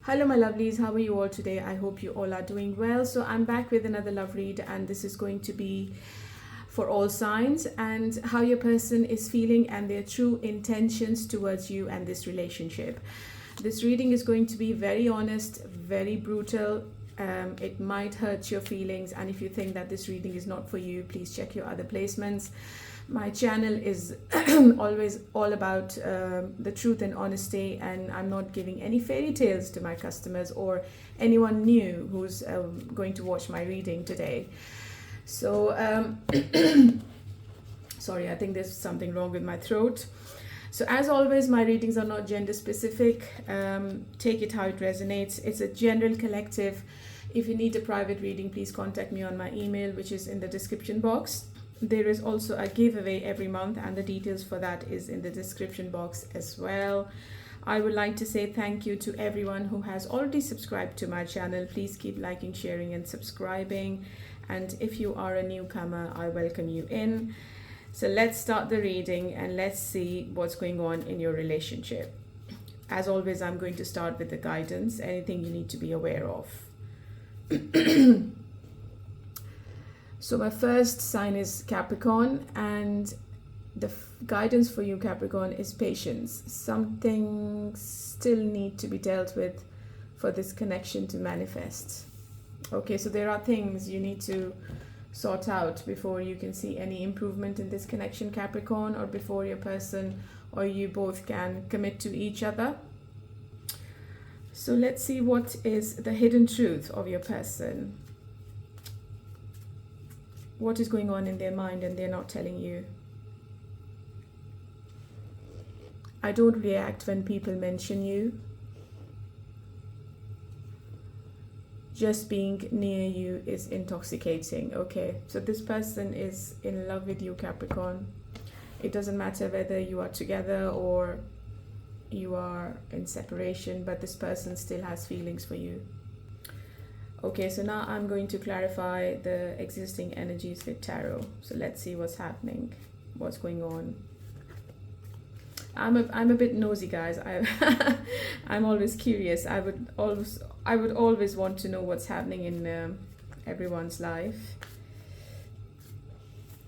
Hello my lovelies, how are you all today? I hope you all are doing well. So I'm back with another love read, and this is going to be for all signs and how your person is feeling and their true intentions towards you and this relationship. This reading is going to be very honest, very brutal. It might hurt your feelings, and if you think that this reading is not for you, please check your other placements. My channel is always all about the truth and honesty, and I'm not giving any fairy tales to my customers or anyone new who's going to watch my reading today. So, sorry, I think there's something wrong with my throat. So as always, my readings are not gender specific. Take it how it resonates. It's a general collective. If you need a private reading, please contact me on my email, which is in the description box. There is also a giveaway every month, and the details for that is in the description box as well. I would like to say thank you to everyone who has already subscribed to my channel. Please keep liking, sharing and subscribing. And if you are a newcomer, I welcome you in. So let's start the reading and let's see what's going on in your relationship. As always, I'm going to start with the guidance, anything you need to be aware of. So my first sign is Capricorn, and the guidance for you, Capricorn, is patience. Something still need to be dealt with for this connection to manifest. Okay, so there are things you need to sort out before you can see any improvement in this connection, Capricorn, or before your person or you both can commit to each other. So let's see what is the hidden truth of your person. What is going on in their mind and they're not telling you? I don't react when people mention you. Just being near you is intoxicating. Okay, so this person is in love with you, Capricorn. It doesn't matter whether you are together or you are in separation, but this person still has feelings for you. Okay, so now I'm going to clarify the existing energies with tarot. So let's see what's happening, what's going on. I'm a bit nosy, guys. I'm always curious. I would always want to know what's happening in everyone's life.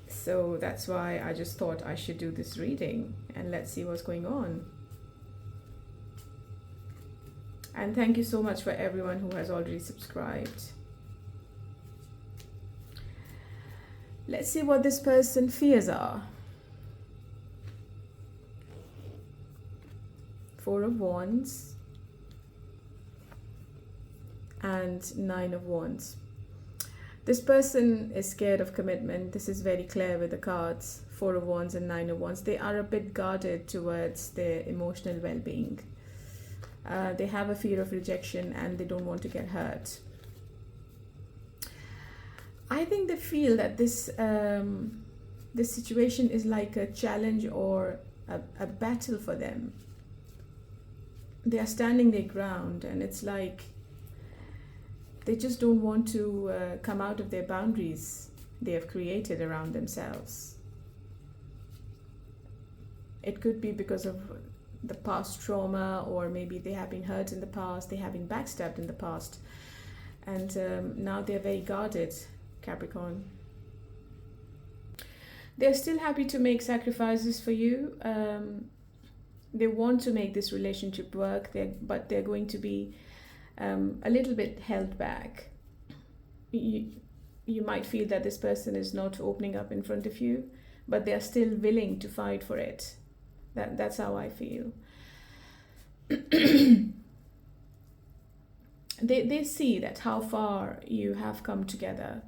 So that's why I just thought I should do this reading and let's see what's going on. And thank you so much for everyone who has already subscribed. Let's see what this person's fears are. Four of Wands and Nine of Wands. This person is scared of commitment. This is very clear with the cards. Four of Wands and Nine of Wands. They are a bit guarded towards their emotional well-being. They have a fear of rejection and they don't want to get hurt. I think they feel that this situation is like a challenge or a battle for them. They are standing their ground, and it's like they just don't want to come out of their boundaries they have created around themselves. It could be because of the past trauma, or maybe they have been hurt in the past, they have been backstabbed in the past, and now they're very guarded, Capricorn. They're still happy to make sacrifices for you. They want to make this relationship work, but they're going to be a little bit held back. You might feel that this person is not opening up in front of you, but they're still willing to fight for it. That's how I feel. They see that how far you have come together,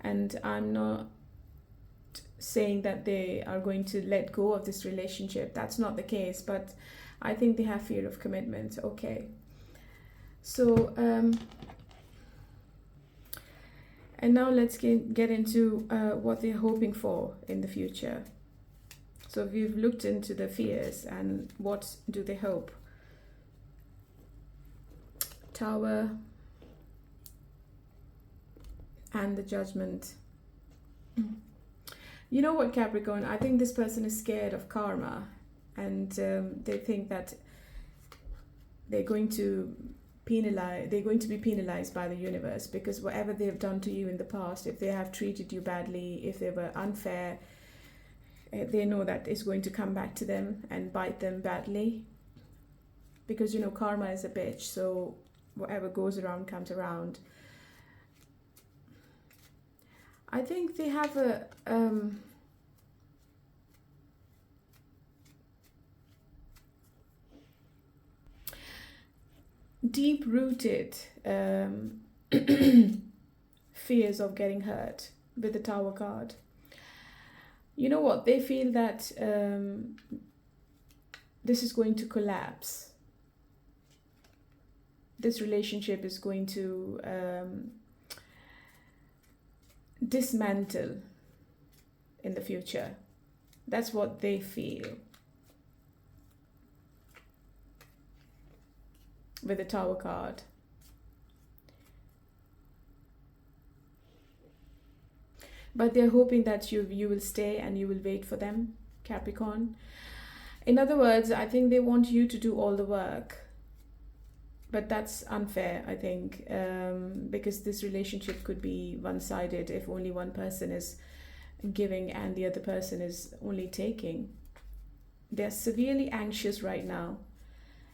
and I'm not saying that they are going to let go of this relationship. That's not the case, but I think they have fear of commitment. Okay, so and now let's get into what they're hoping for in the future. So we've looked into the fears and what do they hope. Tower and the Judgment. You know what, Capricorn? I think this person is scared of karma, and they think that they're going to they're going to be penalized by the universe, because whatever they've done to you in the past, if they have treated you badly, if they were unfair, they know that it's going to come back to them and bite them badly, because karma is a bitch, so whatever goes around comes around. I think they have a deep-rooted fears of getting hurt with the Tower card. You know what? They feel that this is going to collapse. This relationship is going to dismantle in the future. That's what they feel with the Tower card. But they're hoping that you will stay and you will wait for them, Capricorn. In other words, I think they want you to do all the work. But that's unfair, I think, because this relationship could be one-sided if only one person is giving and the other person is only taking. They're severely anxious right now,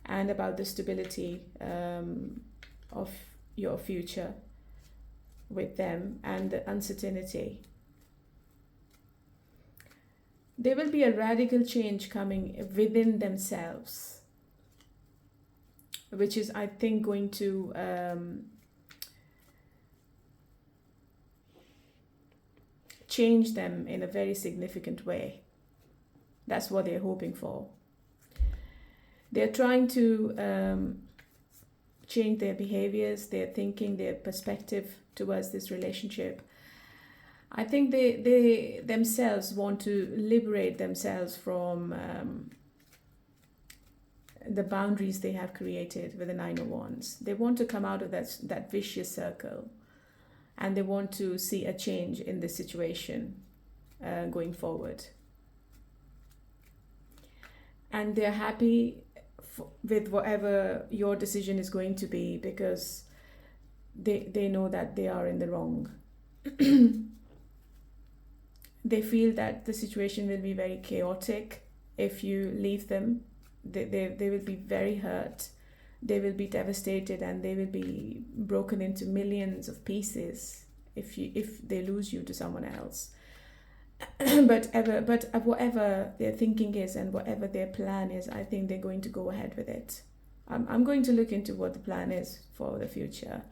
and about the stability of your future with them and the uncertainty. There will be a radical change coming within themselves, which is, I think, going to change them in a very significant way. That's what they're hoping for. They're trying to change their behaviors, their thinking, their perspective towards this relationship. I think they themselves want to liberate themselves from the boundaries they have created with the Nine of Wands. They want to come out of that vicious circle, and they want to see a change in the situation going forward. And they're happy with whatever your decision is going to be, because they know that they are in the wrong. They feel that the situation will be very chaotic if you leave them. They will be very hurt, they will be devastated, and they will be broken into millions of pieces if they lose you to someone else. But whatever their thinking is and whatever their plan is, I think they're going to go ahead with it. I'm going to look into what the plan is for the future.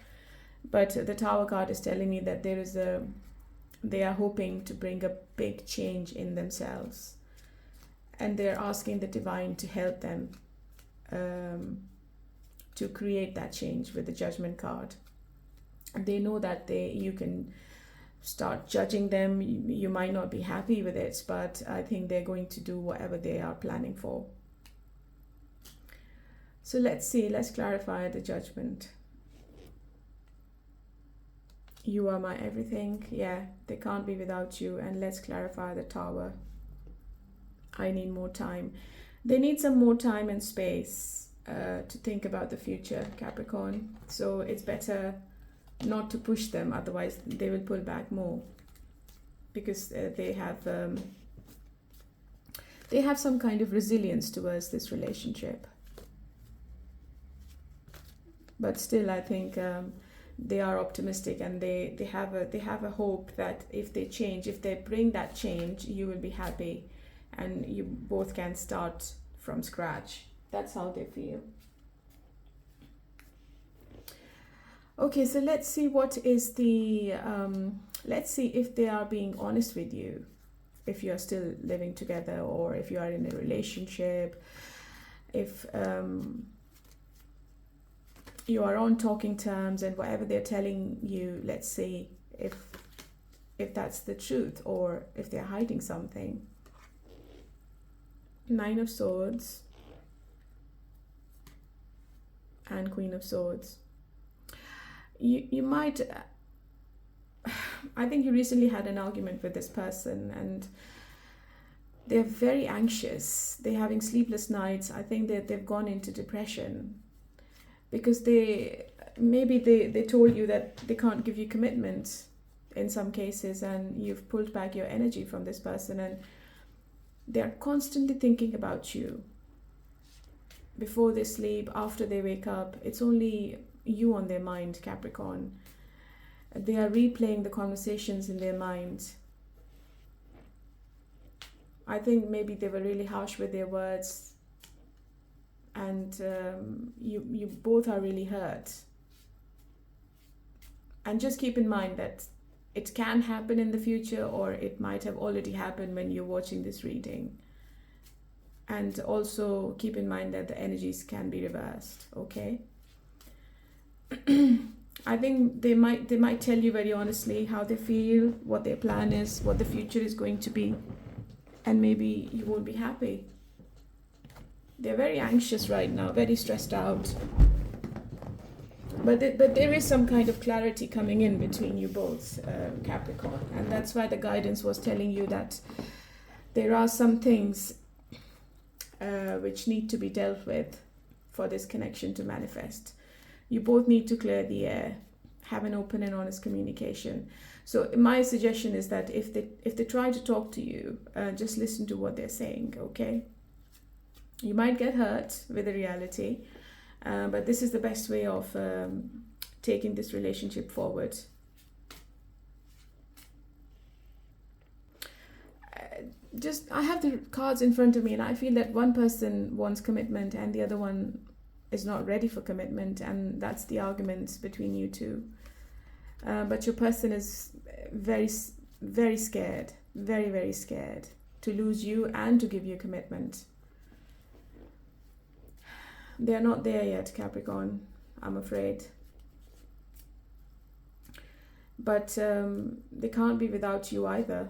But the Tower card is telling me that they are hoping to bring a big change in themselves. And they're asking the divine to help them to create that change with the Judgment card. And they know that you can start judging them. You might not be happy with it, but I think they're going to do whatever they are planning for. So let's clarify the Judgment. You are my everything. Yeah, they can't be without you. And let's clarify the Tower. I need more time. They need some more time and space to think about the future, Capricorn. So it's better not to push them, otherwise they will pull back more, because they have some kind of resilience towards this relationship. But still, I think they are optimistic, and they have a hope that if they bring that change, you will be happy and you both can start from scratch. That's how they feel. Okay, so let's see what is the let's see if they are being honest with you, if you are still living together, or if you are in a relationship, if you are on talking terms, and whatever they're telling you, let's see if that's the truth or if they're hiding something. Nine of Swords and Queen of Swords. You might, I think you recently had an argument with this person, and they're very anxious. They're having sleepless nights. I think that they've gone into depression. because they told you that they can't give you commitment in some cases, and you've pulled back your energy from this person, and they're constantly thinking about you. Before they sleep, after they wake up, it's only you on their mind, Capricorn. They are replaying the conversations in their mind. I think maybe they were really harsh with their words, and you both are really hurt. And just keep in mind that it can happen in the future, or it might have already happened when you're watching this reading. And also keep in mind that the energies can be reversed, okay? I think they might tell you very honestly how they feel, what their plan is, what the future is going to be, and maybe you won't be happy. They're very anxious right now, very stressed out. But there is some kind of clarity coming in between you both, Capricorn. And that's why the guidance was telling you that there are some things which need to be dealt with for this connection to manifest. You both need to clear the air, have an open and honest communication. So my suggestion is that if they try to talk to you, just listen to what they're saying, okay? You might get hurt with the reality, but this is the best way of taking this relationship forward. I have the cards in front of me, and I feel that one person wants commitment and the other one is not ready for commitment, and that's the argument between you two. But your person is very, very scared, very, very scared to lose you and to give you commitment. They're not there yet, Capricorn, I'm afraid. But they can't be without you either.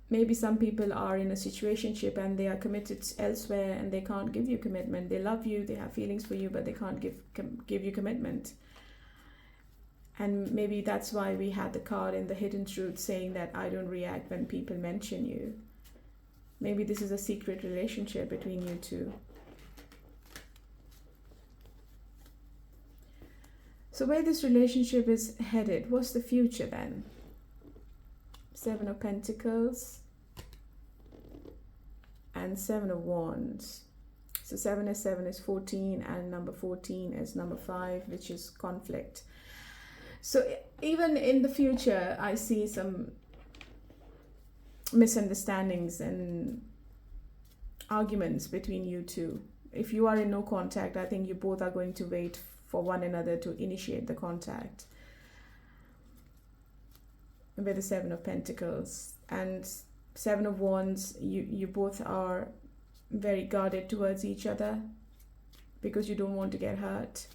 Maybe some people are in a situationship and they are committed elsewhere and they can't give you commitment. They love you, they have feelings for you, but they can't give you commitment. And maybe that's why we had the card in the Hidden Truth saying that I don't react when people mention you. Maybe this is a secret relationship between you two. So where this relationship is headed, what's the future then? 7 of Pentacles and 7 of Wands. So 7 is 14, and number 14 is number 5, which is conflict. So even in the future, I see some misunderstandings and arguments between you two. If you are in no contact, I think you both are going to wait for one another to initiate the contact. With the 7 of Pentacles and 7 of Wands, you both are very guarded towards each other because you don't want to get hurt.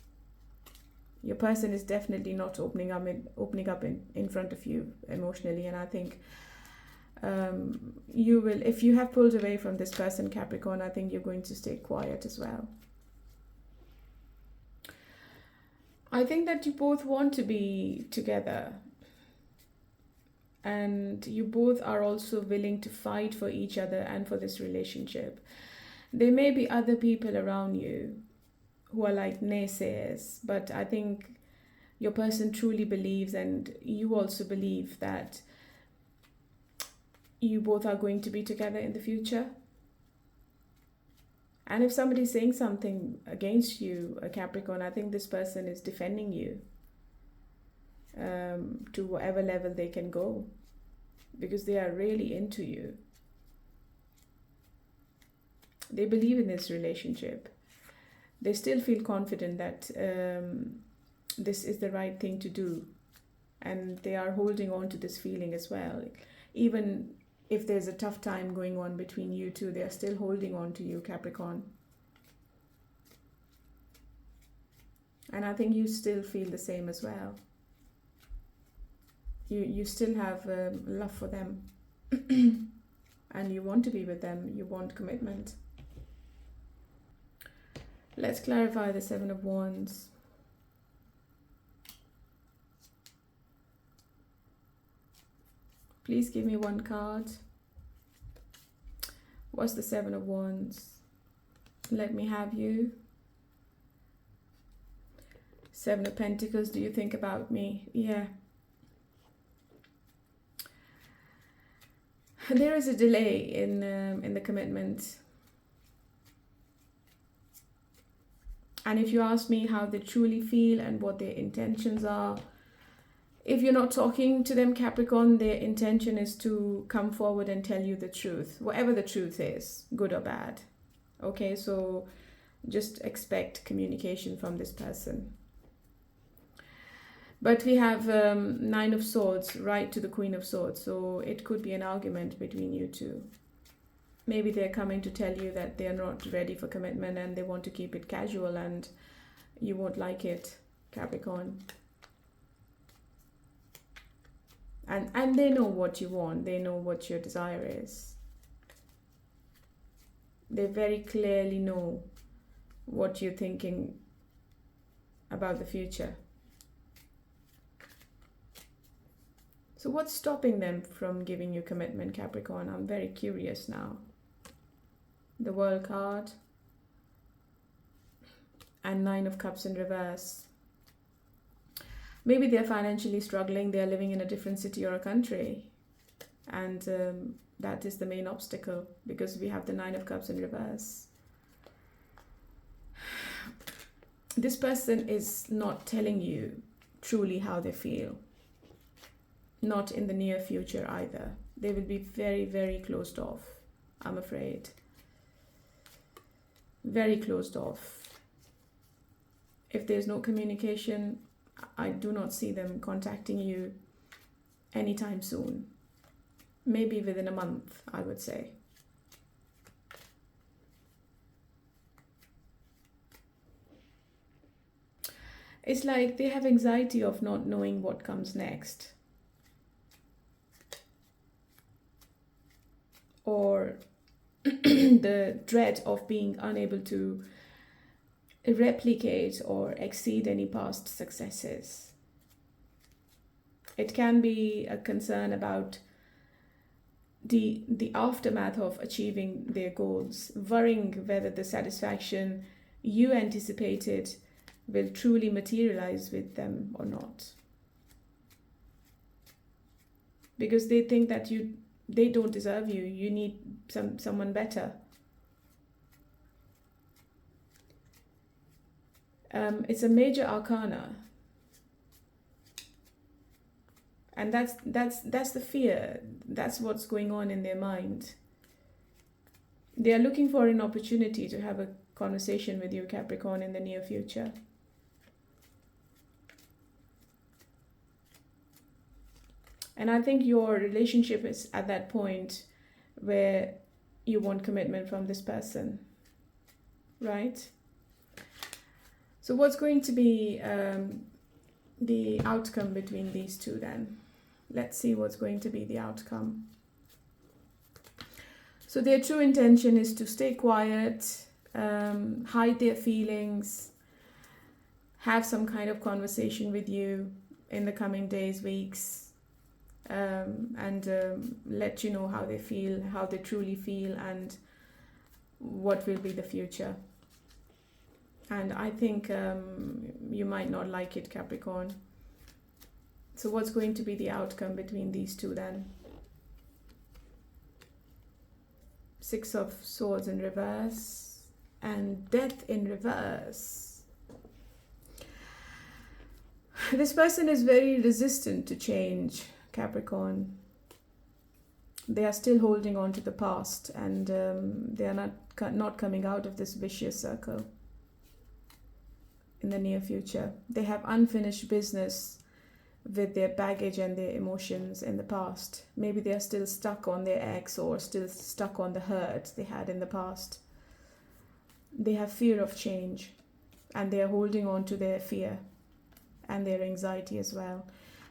Your person is definitely not opening up in front of you emotionally, and I think you will, if you have pulled away from this person, Capricorn, I think you're going to stay quiet as well. I think that you both want to be together, and you both are also willing to fight for each other and for this relationship. There may be other people around you who are like naysayers, but I think your person truly believes, and you also believe, that you both are going to be together in the future. And if somebody's saying something against you, a Capricorn, I think this person is defending you to whatever level they can go, because they are really into you. They believe in this relationship. They still feel confident that this is the right thing to do, and they are holding on to this feeling as well. Even if there's a tough time going on between you two, they are still holding on to you, Capricorn. And I think you still feel the same as well. You still have love for them and you want to be with them. You want commitment. Let's clarify the 7 of Wands. Please give me one card. What's the 7 of Wands? Let me have you. Seven of Pentacles, do you think about me? Yeah. There is a delay in the commitment. And if you ask me how they truly feel and what their intentions are, if you're not talking to them, Capricorn, their intention is to come forward and tell you the truth, whatever the truth is, good or bad. Okay, so just expect communication from this person. But we have Nine of Swords right to the Queen of Swords, so it could be an argument between you two. Maybe they're coming to tell you that they're not ready for commitment and they want to keep it casual, and you won't like it, Capricorn. And they know what you want. They know what your desire is. They very clearly know what you're thinking about the future. So what's stopping them from giving you commitment, Capricorn? I'm very curious now. The World card and Nine of Cups in reverse. Maybe they're financially struggling. They're living in a different city or a country, and that is the main obstacle, because we have the Nine of Cups in reverse. This person is not telling you truly how they feel. Not in the near future either. They will be very, very closed off, I'm afraid. Very closed off. If there's no communication, I do not see them contacting you anytime soon. Maybe within a month, I would say. It's like they have anxiety of not knowing what comes next. Or the dread of being unable to replicate or exceed any past successes. It can be a concern about the aftermath of achieving their goals, worrying whether the satisfaction you anticipated will truly materialize with them or not. Because they think that they don't deserve you. You need someone better. It's a major arcana, and that's the fear. That's what's going on in their mind. They are looking for an opportunity to have a conversation with you, Capricorn, in the near future. And I think your relationship is at that point where you want commitment from this person, right? So what's going to be the outcome between these two then? Let's see what's going to be the outcome. So their true intention is to stay quiet, hide their feelings, have some kind of conversation with you in the coming days, weeks, and let you know how they feel, how they truly feel, and what will be the future. And I think you might not like it, Capricorn. So what's going to be the outcome between these two then? Six of Swords in reverse and Death in reverse. This person is very resistant to change, Capricorn. They are still holding on to the past, and they are not coming out of this vicious circle in the near future. They have unfinished business with their baggage and their emotions in the past. Maybe they are still stuck on their ex, or still stuck on the hurt they had in the past. They have fear of change, and they are holding on to their fear and their anxiety as well.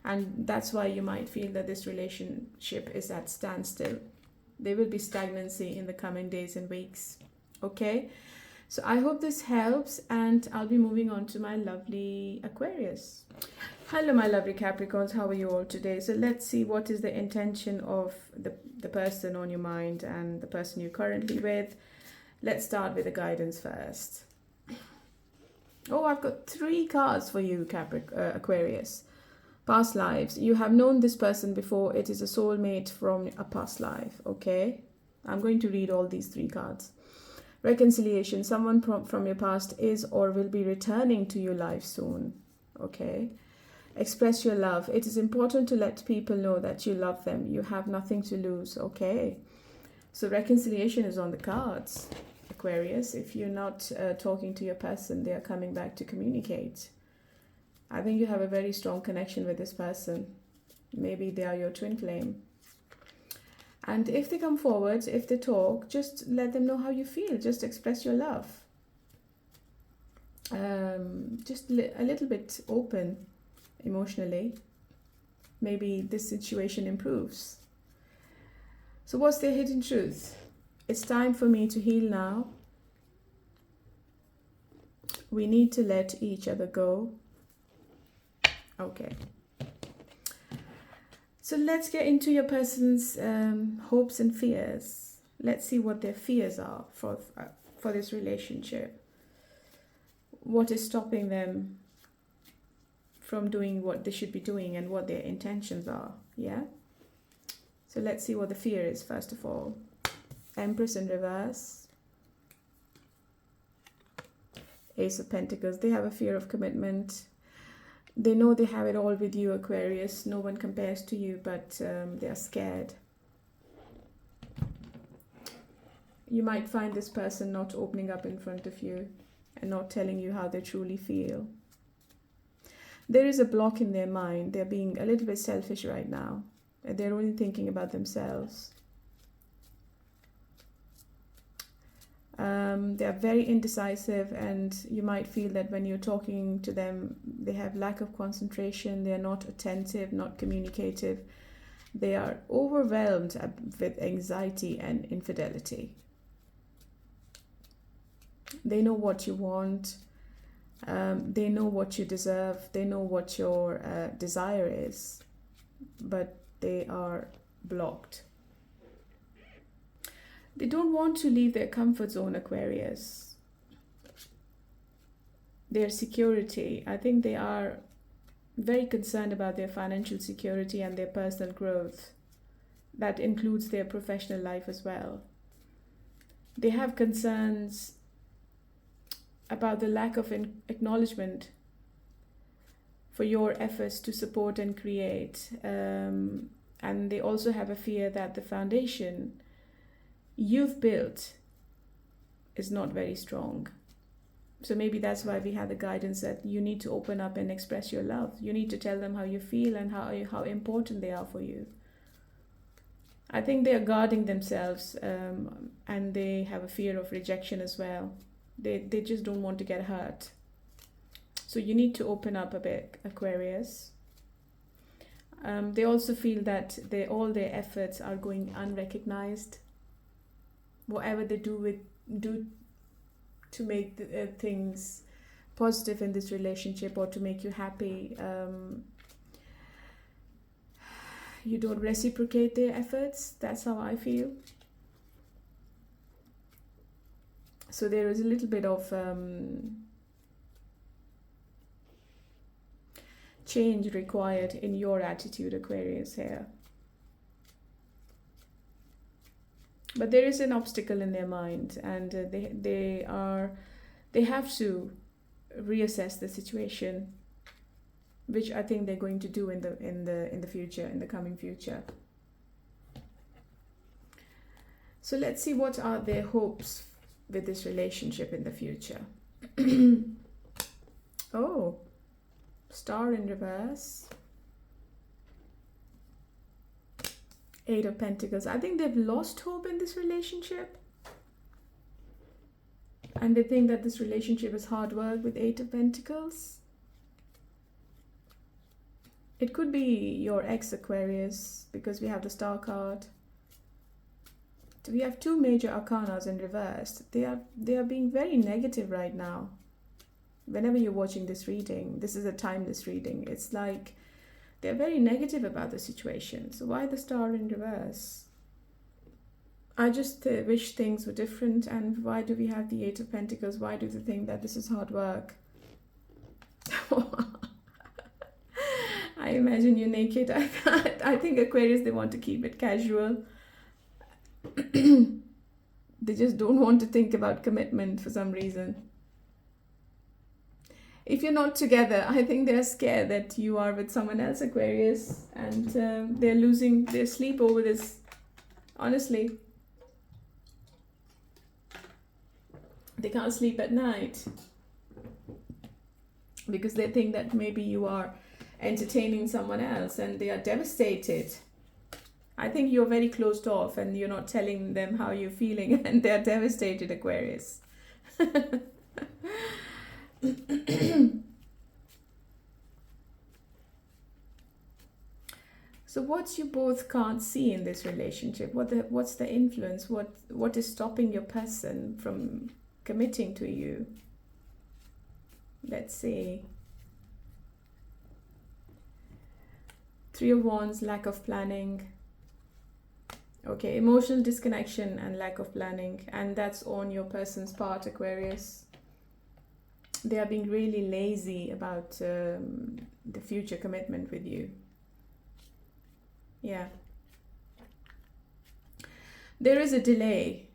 And that's why you might feel that this relationship is at standstill. There will be stagnancy in the coming days and weeks. Okay? So I hope this helps, and I'll be moving on to my lovely Aquarius. Hello, my lovely Capricorns. How are you all today? So let's see what is the intention of the person on your mind and the person you're currently with. Let's start with the guidance first. Oh, I've got 3 cards for you, Aquarius. Past lives. You have known this person before. It is a soulmate from a past life. Okay. I'm going to read all these 3 cards. Reconciliation. Someone from your past is or will be returning to your life soon. Okay. Express your love. It is important to let people know that you love them. You have nothing to lose. Okay. So reconciliation is on the cards, Aquarius. If you're not talking to your person, they are coming back to communicate. I think you have a very strong connection with this person. Maybe they are your twin flame. And if they come forward, if they talk, just let them know how you feel. Just express your love. Just a little bit open emotionally. Maybe this situation improves. So what's their hidden truth? It's time for me to heal now. We need to let each other go. Okay. So let's get into your person's hopes and fears. Let's see what their fears are for this relationship. What is stopping them from doing what they should be doing and what their intentions are. Yeah? So let's see what the fear is first of all. Empress in reverse. Ace of Pentacles. They have a fear of commitment. They know they have it all with you, Aquarius. No one compares to you, but they are scared. You might find this person not opening up in front of you and not telling you how they truly feel. There is a block in their mind. They're being a little bit selfish right now. They're only thinking about themselves. They are very indecisive, and you might feel that when you're talking to them, they have lack of concentration. They are not attentive, not communicative. They are overwhelmed with anxiety and infidelity. They know what you want. They know what you deserve. They know what your desire is, but they are blocked. They don't want to leave their comfort zone, Aquarius. Their security. I think they are very concerned about their financial security and their personal growth. That includes their professional life as well. They have concerns about the lack of acknowledgement for your efforts to support and create. And they also have a fear that the foundation you've built is not very strong. So maybe that's why we have the guidance that you need to open up and express your love. You need to tell them how you feel and how important they are for you. I think they are guarding themselves, and they have a fear of rejection as well. They just don't want to get hurt. So you need to open up a bit, Aquarius. They also feel that all their efforts are going unrecognized. Whatever they do to make things positive in this relationship or to make you happy, you don't reciprocate their efforts. That's how I feel. So there is a little bit of change required in your attitude, Aquarius, here. But there is an obstacle in their mind, and they have to reassess the situation, which I think they're going to do in the future, in the coming future. So let's see what are their hopes with this relationship in the future. Oh, Star in reverse. 8 of Pentacles. I think they've lost hope in this relationship. And they think that this relationship is hard work with 8 of Pentacles. It could be your ex, Aquarius, because we have the Star card. We have 2 major arcanas in reverse. They are being very negative right now. Whenever you're watching this reading, this is a timeless reading. It's like they're very negative about the situation. So why the Star in reverse? I just wish things were different. And why do we have the 8 of Pentacles? Why do they think that this is hard work? imagine you naked. I think Aquarius, they want to keep it casual. They just don't want to think about commitment for some reason. If you're not together, I think they're scared that you are with someone else, Aquarius, and they're losing their sleep over this. Honestly, they can't sleep at night because they think that maybe you are entertaining someone else, and they are devastated. I think you're very closed off and you're not telling them how you're feeling, and they're devastated, Aquarius. So what you both can't see in this relationship? What's the influence? What is stopping your person from committing to you? Let's see. Three of Wands, lack of planning. Okay, emotional disconnection and lack of planning, and that's on your person's part, Aquarius. They are being really lazy about the future commitment with you. Yeah. There is a delay,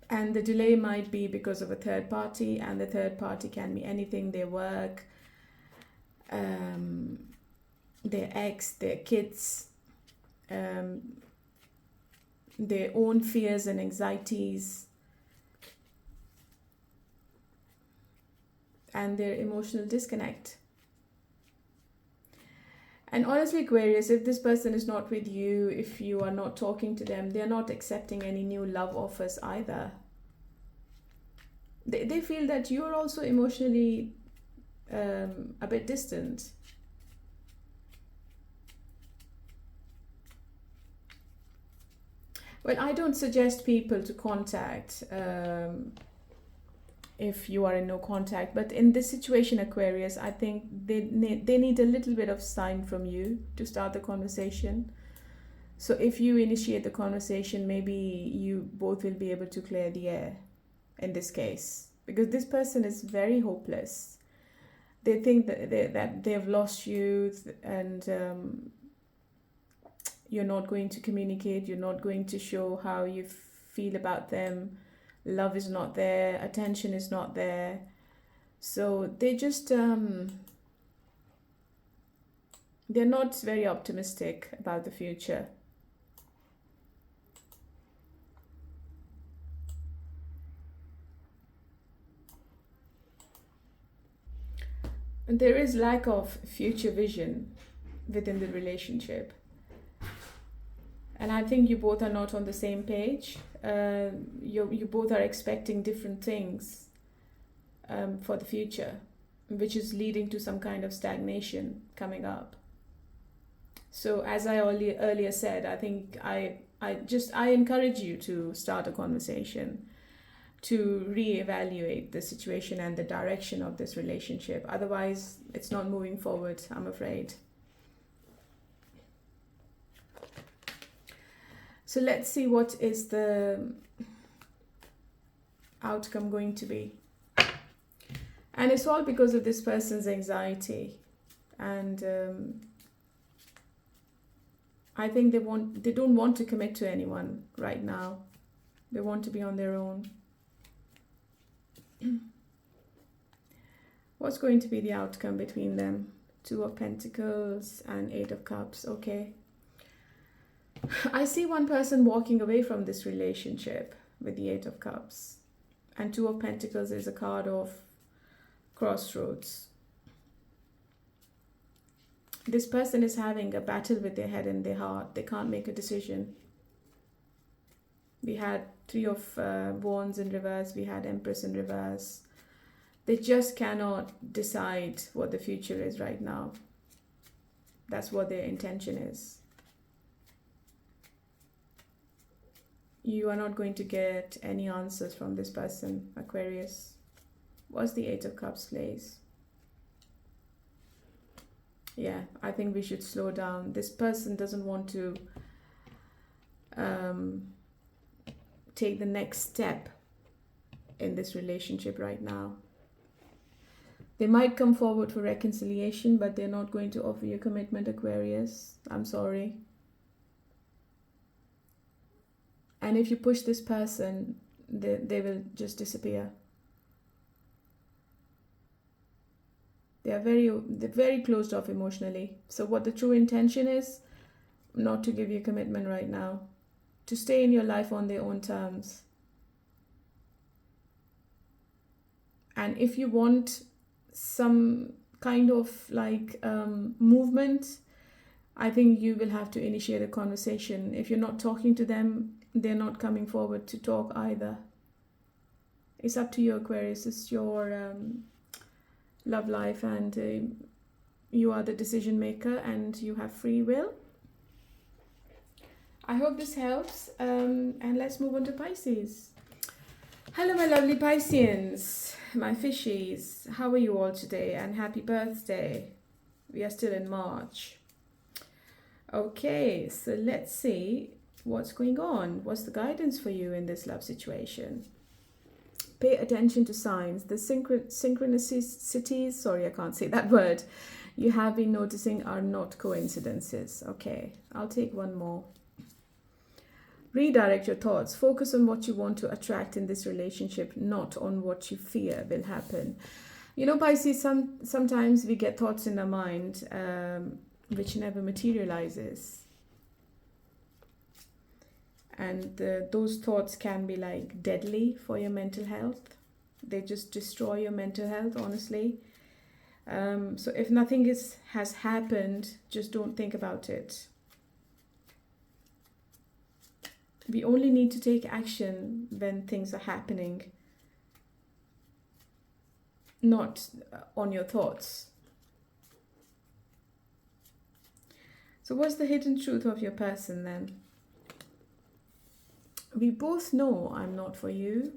and the delay might be because of a third party, and the third party can be anything: their work, their ex, their kids, their own fears and anxieties, and their emotional disconnect. And honestly, Aquarius, if this person is not with you, if you are not talking to them, they're not accepting any new love offers either. They feel that you're also emotionally a bit distant. Well, I don't suggest people to contact if you are in no contact, but in this situation, Aquarius, I think they need a little bit of sign from you to start the conversation. So if you initiate the conversation, maybe you both will be able to clear the air in this case, because this person is very hopeless. They think that they have lost you, and you're not going to communicate, you're not going to show how you feel about them. Love is not there, attention is not there. So they just, they're not very optimistic about the future. And there is lack of future vision within the relationship. And I think you both are not on the same page. You both are expecting different things for the future, which is leading to some kind of stagnation coming up. So as I earlier said, I think I encourage you to start a conversation, to reevaluate the situation and the direction of this relationship. Otherwise, it's not moving forward, I'm afraid. So let's see what is the outcome going to be. And it's all because of this person's anxiety. And I think they don't want to commit to anyone right now. They want to be on their own. What's going to be the outcome between them? Two of Pentacles and Eight of Cups. Okay. I see one person walking away from this relationship with the Eight of Cups. And Two of Pentacles is a card of crossroads. This person is having a battle with their head and their heart. They can't make a decision. We had Three of Wands in reverse. We had Empress in reverse. They just cannot decide what the future is right now. That's what their intention is. You are not going to get any answers from this person, Aquarius. What's the Eight of Cups, please? Yeah, I think we should slow down. This person doesn't want to take the next step in this relationship right now. They might come forward for reconciliation, but they're not going to offer you commitment, Aquarius. I'm sorry. And if you push this person, they will just disappear. They're very closed off emotionally. So what the true intention is, not to give you commitment right now, to stay in your life on their own terms. And if you want some kind of like movement, I think you will have to initiate a conversation. If you're not talking to them, they're not coming forward to talk either. It's up to you, Aquarius. It's your love life, and you are the decision maker and you have free will. I hope this helps, and let's move on to Pisces. Hello, my lovely Pisceans, my fishies. How are you all today? And happy birthday. We are still in March. Okay, so let's see what's going on. What's the guidance for you in this love situation? Pay attention to signs. The synchronicities, sorry, I can't say that word, you have been noticing are not coincidences. Okay, I'll take one more. Redirect your thoughts. Focus on what you want to attract in this relationship, not on what you fear will happen. You know, Pisces, sometimes we get thoughts in our mind which never materializes. And those thoughts can be like deadly for your mental health. They just destroy your mental health, honestly. So if nothing has happened, just don't think about it. We only need to take action when things are happening, not on your thoughts. So what's the hidden truth of your person then? We both know I'm not for you.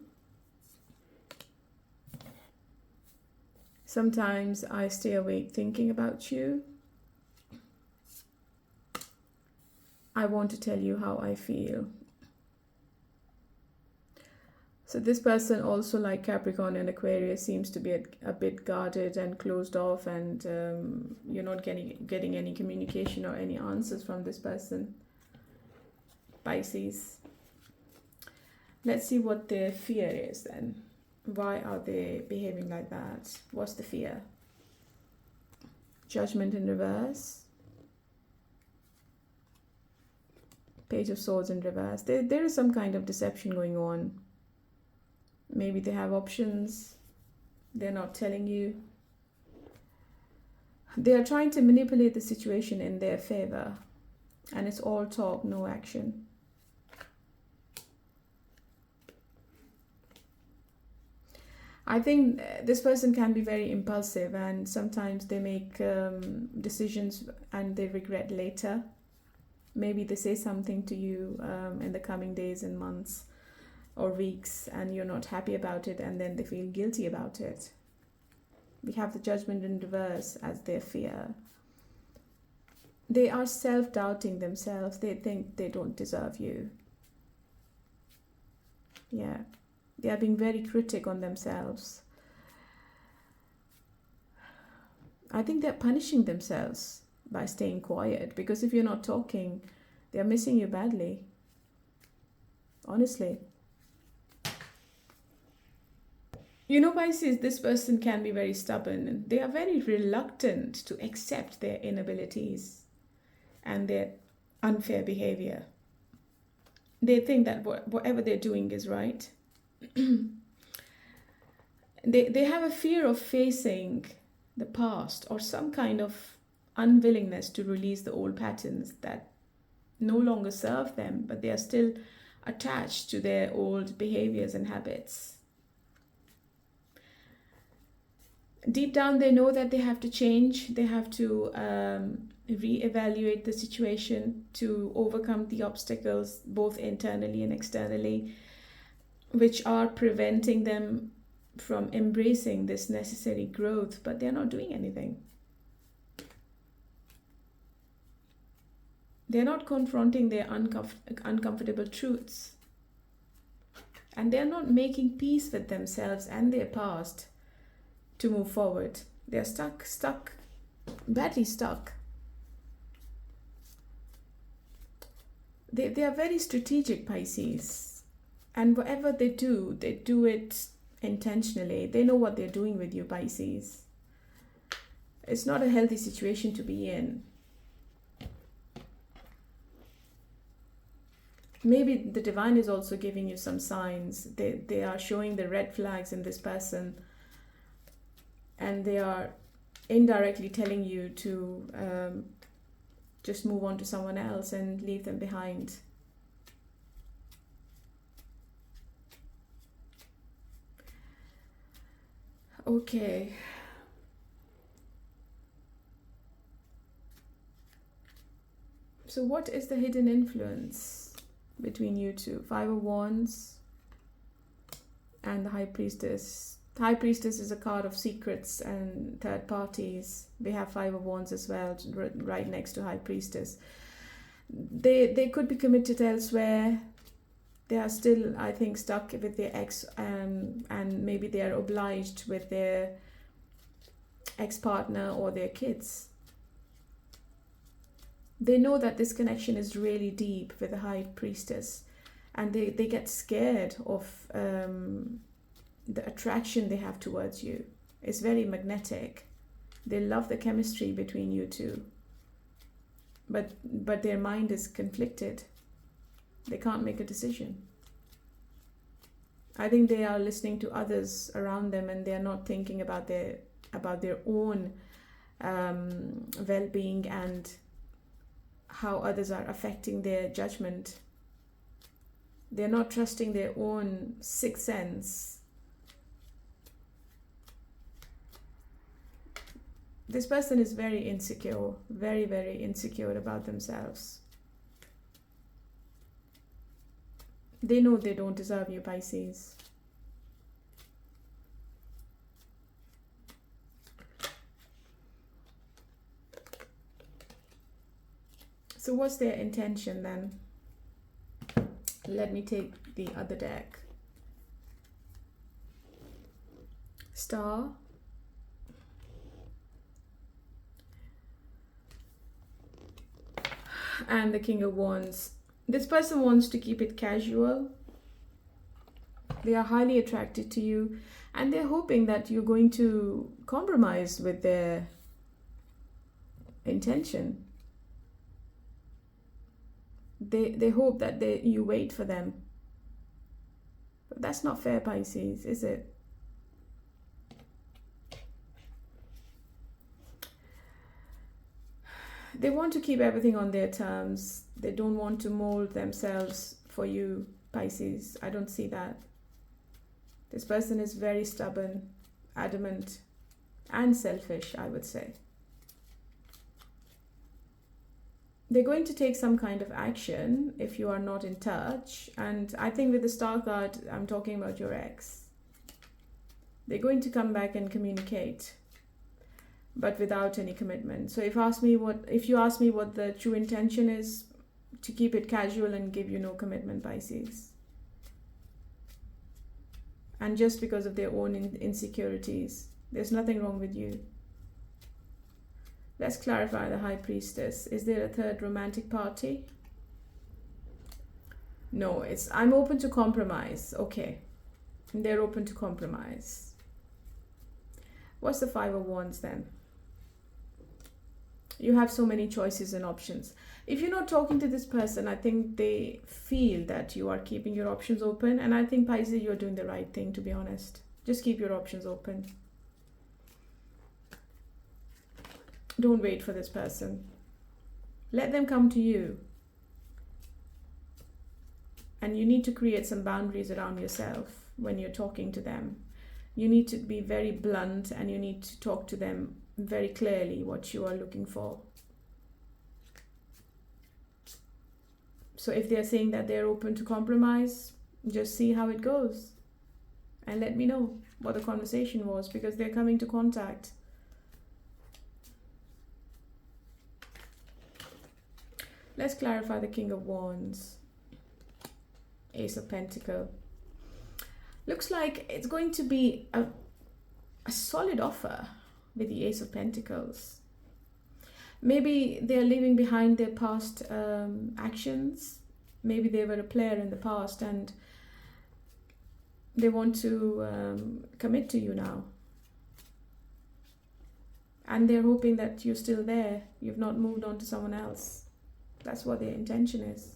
Sometimes I stay awake thinking about you. I want to tell you how I feel. So this person also, like Capricorn and Aquarius, seems to be a bit guarded and closed off, and you're not getting any communication or any answers from this person. Pisces. Let's see what their fear is then. Why are they behaving like that? What's the fear? Judgment in reverse. Page of Swords in reverse. There is some kind of deception going on. Maybe they have options. They're not telling you. They are trying to manipulate the situation in their favor. And it's all talk, no action. I think this person can be very impulsive, and sometimes they make decisions and they regret later. Maybe they say something to you in the coming days and months or weeks, and you're not happy about it, and then they feel guilty about it. We have the Judgment in reverse as their fear. They are self-doubting themselves. They think they don't deserve you. Yeah. They are being very critical on themselves. I think they're punishing themselves by staying quiet, because if you're not talking, they're missing you badly. Honestly. You know, Pisces, this person can be very stubborn. They are very reluctant to accept their inabilities and their unfair behavior. They think that whatever they're doing is right. They have a fear of facing the past, or some kind of unwillingness to release the old patterns that no longer serve them, but they are still attached to their old behaviors and habits. Deep down, they know that they have to change. They have to reevaluate the situation to overcome the obstacles, both internally and externally, which are preventing them from embracing this necessary growth, but they're not doing anything. They're not confronting their uncomfortable truths. And they're not making peace with themselves and their past to move forward. They're stuck, badly stuck. They are very strategic, Pisces. And whatever they do it intentionally. They know what they're doing with you, Pisces. It's not a healthy situation to be in. Maybe the divine is also giving you some signs. They are showing the red flags in this person. And they are indirectly telling you to just move on to someone else and leave them behind. Okay. So what is the hidden influence between you two? Five of Wands and the High Priestess. High Priestess is a card of secrets and third parties. They have Five of Wands as well, right next to High Priestess. They could be committed elsewhere. They are still, I think, stuck with their ex, and maybe they are obliged with their ex-partner or their kids. They know that this connection is really deep with the High Priestess, and they get scared of the attraction they have towards you. It's very magnetic. They love the chemistry between you two, but their mind is conflicted. They can't make a decision. I think they are listening to others around them, and they are not thinking about their own well-being and how others are affecting their judgment. They're not trusting their own sixth sense. This person is very insecure, very, very insecure about themselves. They know they don't deserve you, Pisces. So what's their intention then? Let me take the other deck. Star. And the King of Wands. This person wants to keep it casual. They are highly attracted to you, and they're hoping that you're going to compromise with their intention. They hope that you wait for them. But that's not fair, Pisces, is it? They want to keep everything on their terms. They don't want to mold themselves for you, Pisces. I don't see that. This person is very stubborn, adamant, and selfish, I would say. They're going to take some kind of action if you are not in touch. And I think with the Star card, I'm talking about your ex. They're going to come back and communicate, but without any commitment. So if you ask me what the true intention is, to keep it casual and give you no commitment, Pisces. And just because of their own insecurities. There's nothing wrong with you. Let's clarify the High Priestess. Is there a third romantic party? No, I'm open to compromise. Okay. They're open to compromise. What's the Five of Wands then? You have so many choices and options. If you're not talking to this person, I think they feel that you are keeping your options open. And I think, Pisces, you're doing the right thing, to be honest. Just keep your options open. Don't wait for this person. Let them come to you. And you need to create some boundaries around yourself when you're talking to them. You need to be very blunt, and you need to talk to them very clearly what you are looking for. So if they're saying that they're open to compromise, just see how it goes. And let me know what the conversation was, because they're coming to contact. Let's clarify the King of Wands. Ace of Pentacles. Looks like it's going to be a solid offer. with the Ace of Pentacles. Maybe they're leaving behind their past actions. Maybe they were a player in the past and they want to commit to you now. And they're hoping that you're still there. You've not moved on to someone else. That's what their intention is.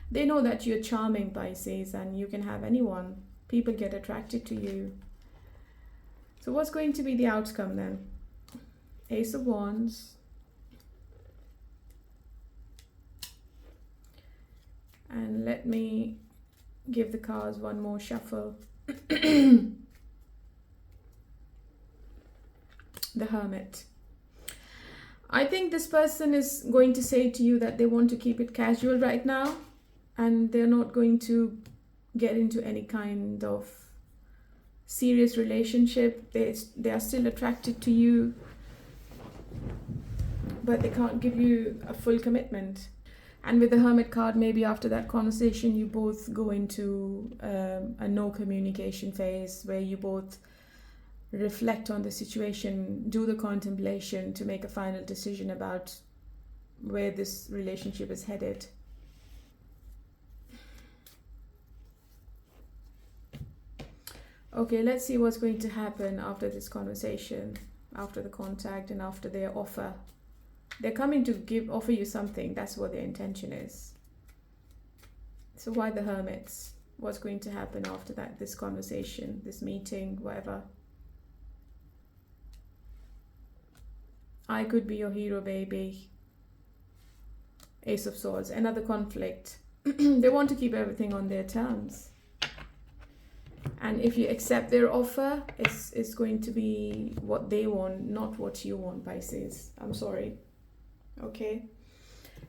They know that you're charming, Pisces, and you can have anyone. People get attracted to you. So what's going to be the outcome then? Ace of Wands. And let me give the cards one more shuffle. The Hermit. I think this person is going to say to you that they want to keep it casual right now, and they're not going to get into any kind of serious relationship. They are still attracted to you, but they can't give you a full commitment. And with the Hermit card, maybe after that conversation, you both go into a no communication phase where you both reflect on the situation, do the contemplation to make a final decision about where this relationship is headed. Okay, let's see what's going to happen after this conversation, after the contact and after their offer. They're coming to offer you something. That's what their intention is. So why the Hermits? What's going to happen after that, this conversation, this meeting, whatever? I could be your hero, baby. Ace of Swords, another conflict. They want to keep everything on their terms. And if you accept their offer, it's going to be what they want, not what you want, Pisces. I'm sorry. Okay?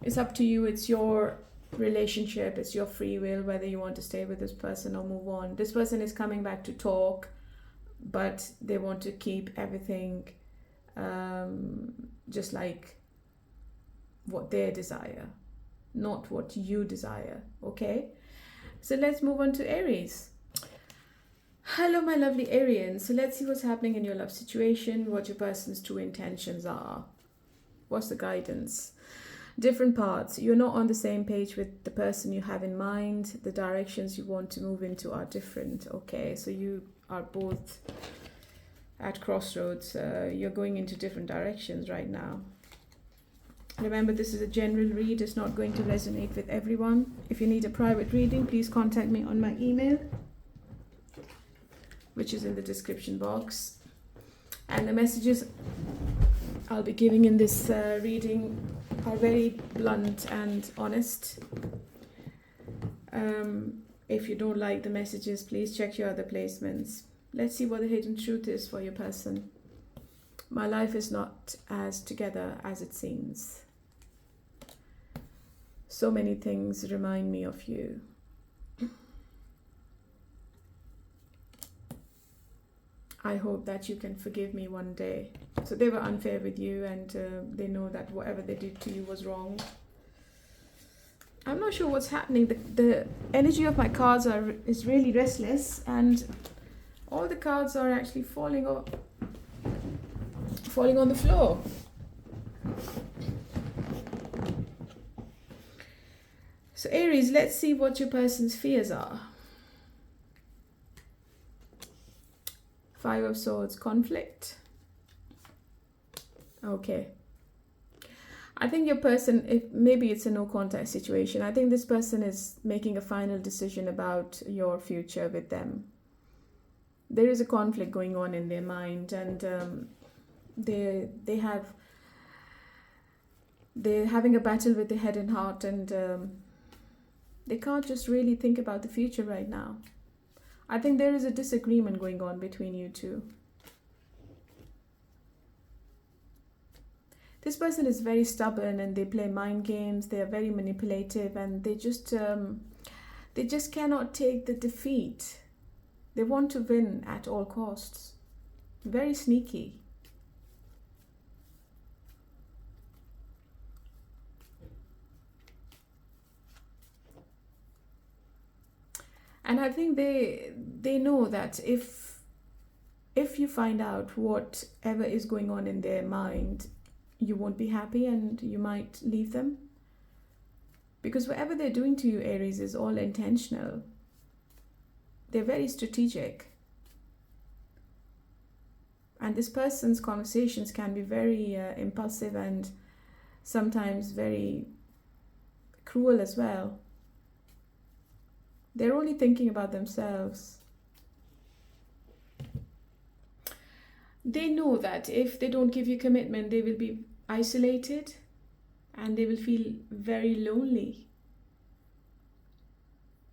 It's up to you. It's your relationship. It's your free will whether you want to stay with this person or move on. This person is coming back to talk, but they want to keep everything just like what they desire, not what you desire. Okay? So let's move on to Aries. Hello, my lovely Arians. So let's see what's happening in your love situation, what your person's true intentions are. What's the guidance? Different parts. You're not on the same page with the person you have in mind. The directions you want to move into are different. Okay, so you are both at crossroads. You're going into different directions right now. Remember, this is a general read. It's not going to resonate with everyone. If you need a private reading, please contact me on my email, which is in the description box. And the messages I'll be giving in this reading are very blunt and honest. If you don't like the messages, please check your other placements. Let's see what the hidden truth is for your person. My life is not as together as it seems. So many things remind me of you. I hope that you can forgive me one day. So they were unfair with you, and they know that whatever they did to you was wrong. I'm not sure what's happening. The energy of my cards is really restless, and all the cards are actually falling on the floor. So Aries, let's see what your person's fears are. Five of Swords, conflict. Okay. I think your person, maybe it's a no contact situation. I think this person is making a final decision about your future with them. There is a conflict going on in their mind, and they're having a battle with their head and heart, and they can't just really think about the future right now. I think there is a disagreement going on between you two. This person is very stubborn, and they play mind games. They are very manipulative, and they just cannot take the defeat. They want to win at all costs. Very sneaky. And I think they know that if you find out whatever is going on in their mind, you won't be happy and you might leave them. Because whatever they're doing to you, Aries, is all intentional. They're very strategic. And this person's conversations can be very impulsive and sometimes very cruel as well. They're only thinking about themselves. They know that if they don't give you commitment, they will be isolated and they will feel very lonely.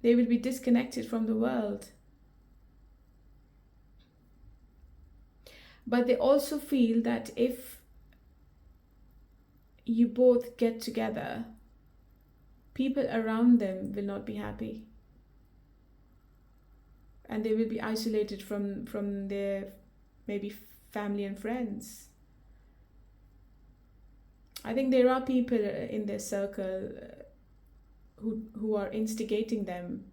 They will be disconnected from the world. But they also feel that if you both get together, people around them will not be happy. And they will be isolated from their maybe family and friends. I think there are people in their circle who are instigating them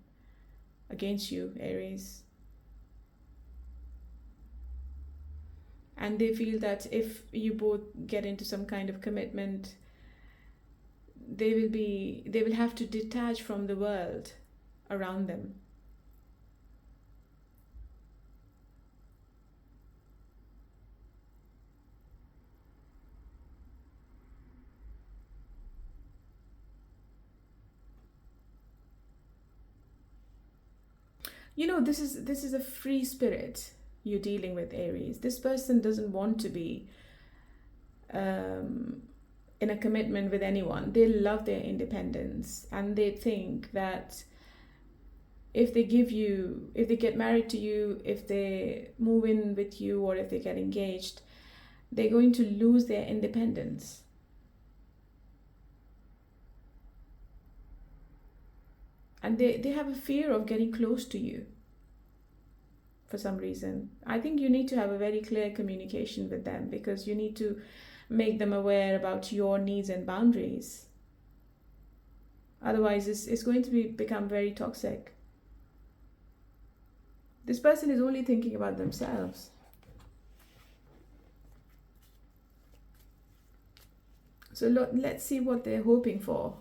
against you, Aries. And they feel that if you both get into some kind of commitment, they will have to detach from the world around them. You know, this is a free spirit you're dealing with, Aries. This person doesn't want to be in a commitment with anyone. They love their independence, and they think that if they get married to you, if they move in with you, or if they get engaged, they're going to lose their independence. And they have a fear of getting close to you for some reason. I think you need to have a very clear communication with them, because you need to make them aware about your needs and boundaries. Otherwise, it's going to become very toxic. This person is only thinking about themselves. So let's see what they're hoping for.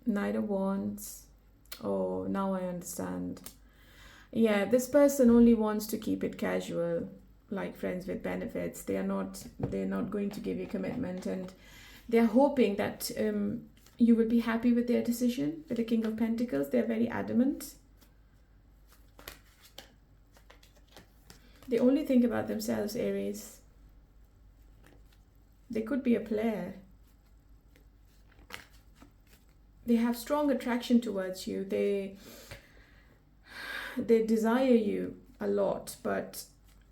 Knight of Wands. Oh, now I understand. Yeah, this person only wants to keep it casual, like friends with benefits. They're not going to give you commitment, and they're hoping that you will be happy with their decision. With the King of Pentacles, they're very adamant. They only think about themselves, Aries. They could be a player. They have strong attraction towards you. They desire you a lot, but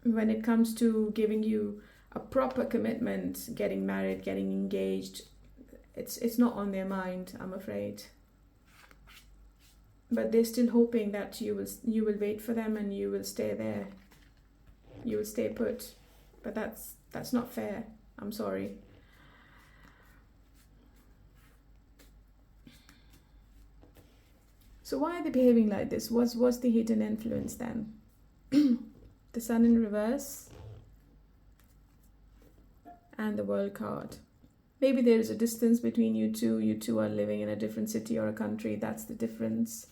when it comes to giving you a proper commitment, getting married, getting engaged, it's not on their mind, I'm afraid. But they're still hoping that you will wait for them and you will stay there. You will stay put. But that's not fair. I'm sorry. So why are they behaving like this? What's the hidden influence then? The Sun in reverse and the World card. Maybe there is a distance between you two. You two are living in a different city or a country. That's the difference.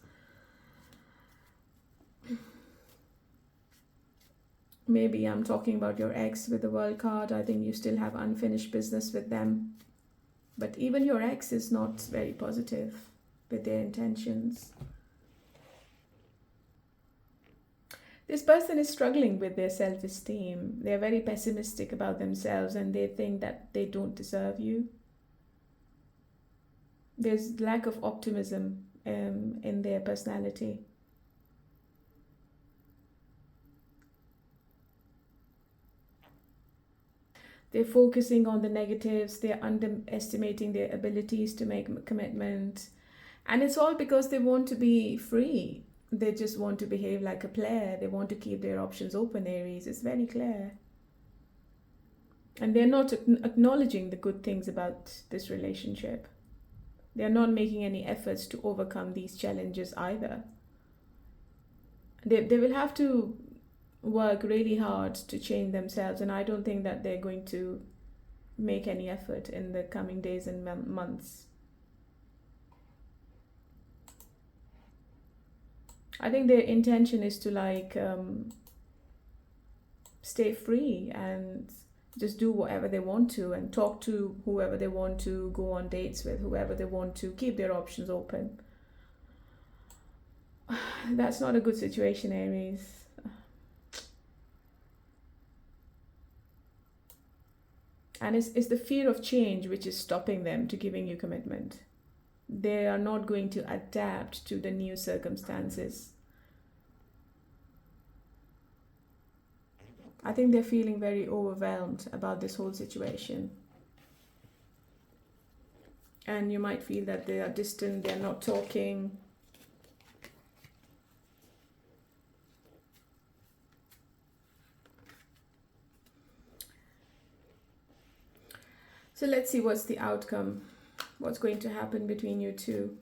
Maybe I'm talking about your ex with the World card. I think you still have unfinished business with them. But even your ex is not very positive with their intentions. This person is struggling with their self-esteem. They're very pessimistic about themselves and they think that they don't deserve you. There's lack of optimism in their personality. They're focusing on the negatives. They're underestimating their abilities to make a commitment. And it's all because they want to be free. They just want to behave like a player. They want to keep their options open, Aries. It's very clear. And they're not acknowledging the good things about this relationship. They're not making any efforts to overcome these challenges either. They will have to work really hard to change themselves, and I don't think that they're going to make any effort in the coming days and months. I think their intention is to like stay free and just do whatever they want to and talk to whoever they want to, go on dates with whoever they want to, keep their options open. That's not a good situation, Aries. And it's the fear of change which is stopping them to giving you commitment. They are not going to adapt to the new circumstances. I think they're feeling very overwhelmed about this whole situation. And you might feel that they are distant, they're not talking. So let's see what's the outcome, what's going to happen between you two.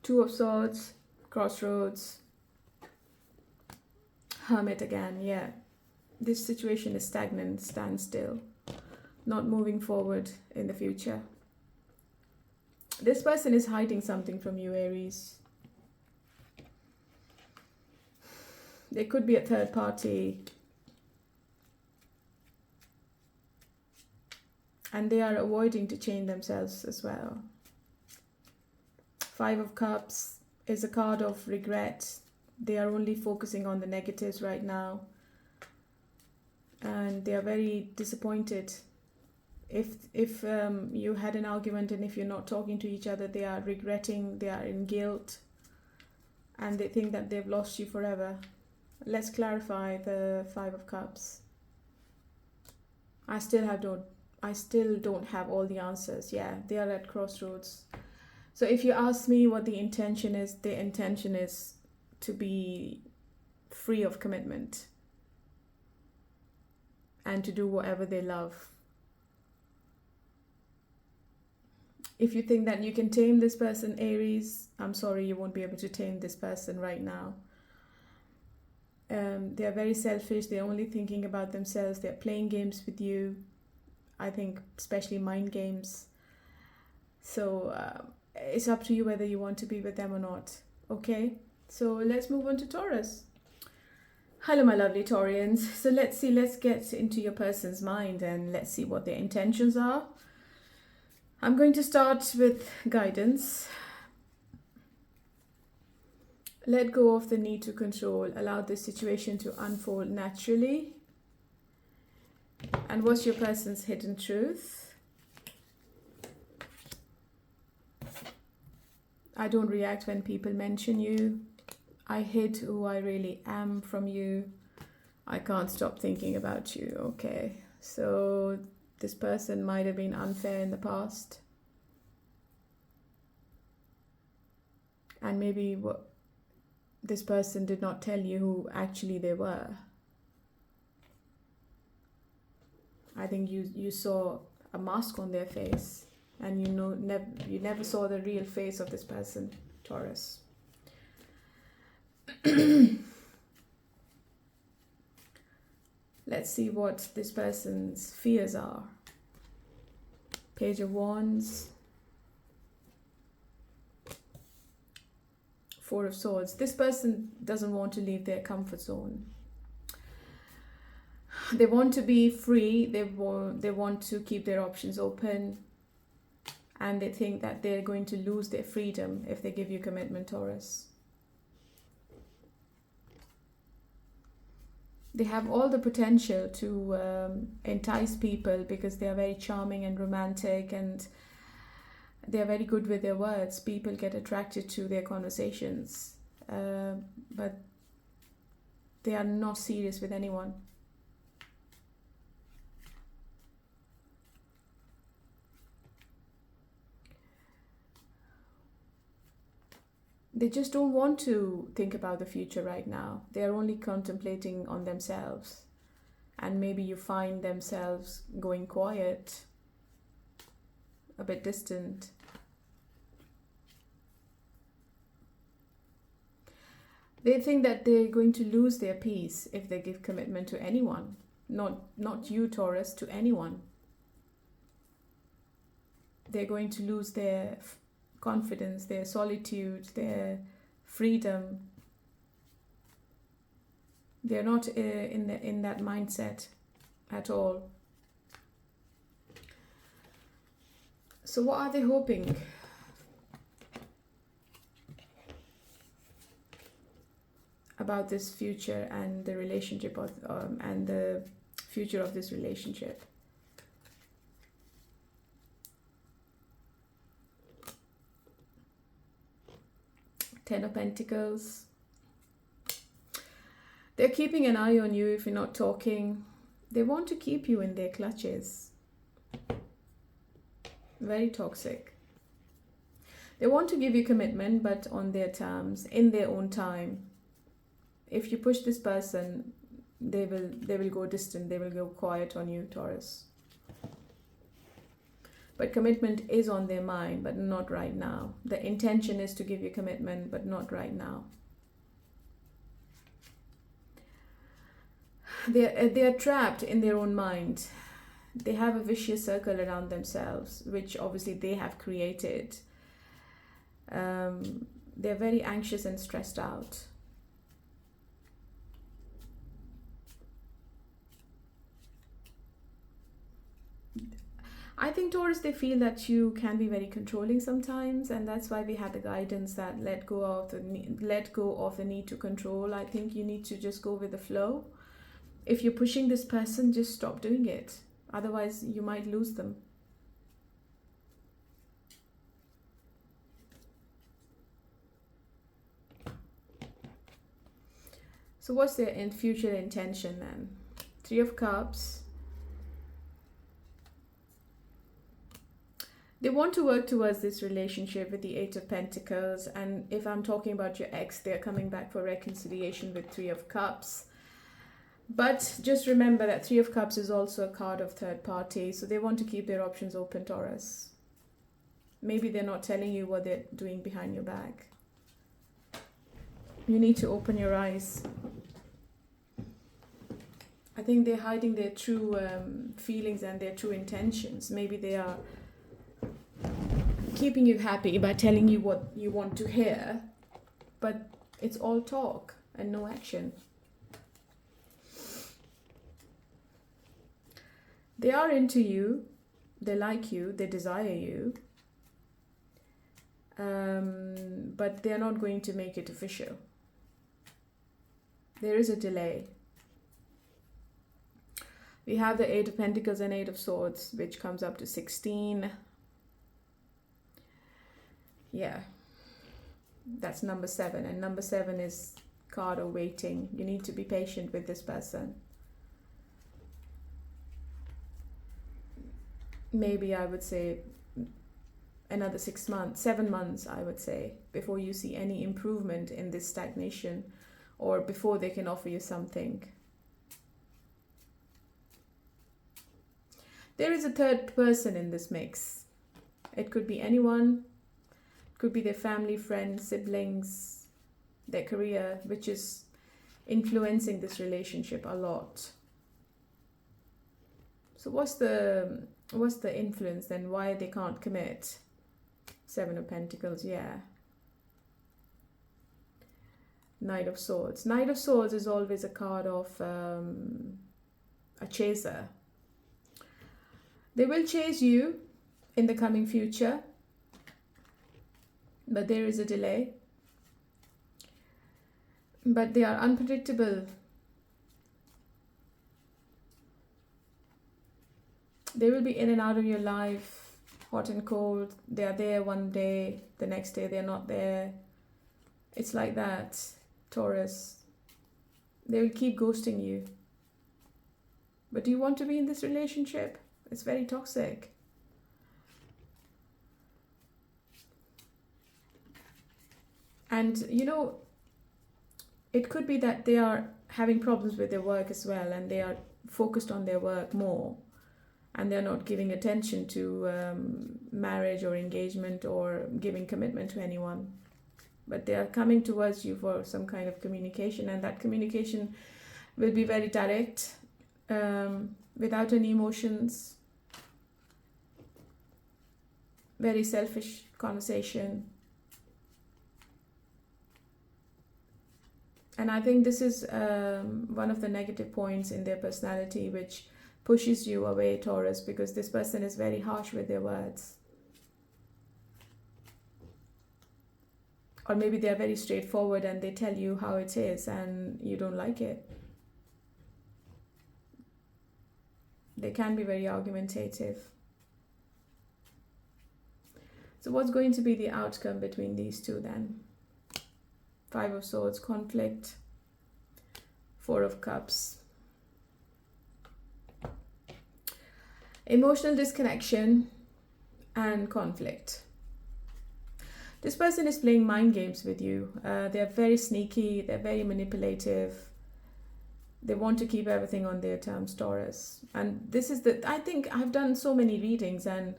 Two of Swords, Crossroads, Hermit again, yeah. This situation is stagnant, standstill, not moving forward in the future. This person is hiding something from you, Aries. There could be a third party. And they are avoiding to change themselves as well. Five of Cups is a card of regret. They are only focusing on the negatives right now. And they are very disappointed. If you had an argument and if you're not talking to each other, they are regretting, they are in guilt. And they think that they've lost you forever. Let's clarify the Five of Cups. I still don't have all the answers. Yeah, they are at crossroads. So if you ask me what the intention is to be free of commitment and to do whatever they love. If you think that you can tame this person, Aries, I'm sorry, you won't be able to tame this person right now. They are very selfish. They're only thinking about themselves. They're playing games with you. I think especially mind games. So it's up to you whether you want to be with them or not. Okay, so let's move on to Taurus. Hello, my lovely Taurians. So let's get into your person's mind and let's see what their intentions are. I'm going to start with guidance. Let go of the need to control. Allow this situation to unfold naturally. And what's your person's hidden truth? I don't react when people mention you. I hid who I really am from you. I can't stop thinking about you. Okay, so this person might have been unfair in the past. And maybe this person did not tell you who actually they were. I think you saw a mask on their face, and you never saw the real face of this person, Taurus. Let's see what this person's fears are. Page of Wands, Four of Swords. This person doesn't want to leave their comfort zone. They want to be free. They want to keep their options open. And they think that they're going to lose their freedom if they give you commitment, Taurus. They have all the potential to entice people because they are very charming and romantic, and they are very good with their words. People get attracted to their conversations, but they are not serious with anyone. They just don't want to think about the future right now. They are only contemplating on themselves. And maybe you find themselves going quiet, a bit distant. They think that they're going to lose their peace if they give commitment to anyone. Not you, Taurus, to anyone. They're going to lose their confidence, their solitude, their freedom. They're not in that mindset at all. So what are they hoping? About this future and the relationship of, and the future of this relationship. Ten of Pentacles. They're keeping an eye on you if you're not talking. They want to keep you in their clutches. Very toxic. They want to give you commitment, but on their terms, in their own time. If you push this person, they will go distant. They will go quiet on you, Taurus. But commitment is on their mind, but not right now. The intention is to give you commitment, but not right now. They are trapped in their own mind. They have a vicious circle around themselves, which obviously they have created. They're very anxious and stressed out. I think, Taurus, they feel that you can be very controlling sometimes, and that's why we had the guidance that let go of the need to control. I think you need to just go with the flow. If you're pushing this person, just stop doing it. Otherwise, you might lose them. So what's their future intention then? Three of Cups. They want to work towards this relationship with the Eight of Pentacles. And if I'm talking about your ex, they're coming back for reconciliation with Three of Cups. But just remember that Three of Cups is also a card of third party. So they want to keep their options open, Taurus. Maybe they're not telling you what they're doing behind your back. You need to open your eyes. I think they're hiding their true feelings and their true intentions. Maybe they are keeping you happy by telling you what you want to hear, but it's all talk and no action. They are into you, they like you, they desire you, but they're not going to make it official. There is a delay. We have the Eight of Pentacles and Eight of Swords, which comes up to 16. Yeah, that's number 7. And number 7 is card of waiting. You need to be patient with this person. Maybe I would say another 6 months, 7 months, I would say, before you see any improvement in this stagnation or before they can offer you something. There is a third person in this mix. It could be anyone. Could be their family, friends, siblings, their career, which is influencing this relationship a lot. So what's the influence then? Why they can't commit? Seven of Pentacles, yeah. Knight of Swords. Knight of Swords is always a card of a chaser. They will chase you in the coming future, but there is a delay. But they are unpredictable. They will be in and out of your life, hot and cold. They are there one day, the next day they're not there. It's like that, Taurus. They will keep ghosting you. But do you want to be in this relationship? It's very toxic. And you know, it could be that they are having problems with their work as well, and they are focused on their work more, and they're not giving attention to marriage or engagement or giving commitment to anyone. but they are coming towards you for some kind of communication, and that communication will be very direct, without any emotions, very selfish conversation. And I think this is one of the negative points in their personality, which pushes you away, Taurus, because this person is very harsh with their words. Or maybe they're very straightforward and they tell you how it is and you don't like it. They can be very argumentative. So what's going to be the outcome between these two then? Five of Swords, conflict. Four of Cups. Emotional disconnection and conflict. This person is playing mind games with you. They're very sneaky. They're very manipulative. They want to keep everything on their terms, Taurus. And this is I think I've done so many readings, and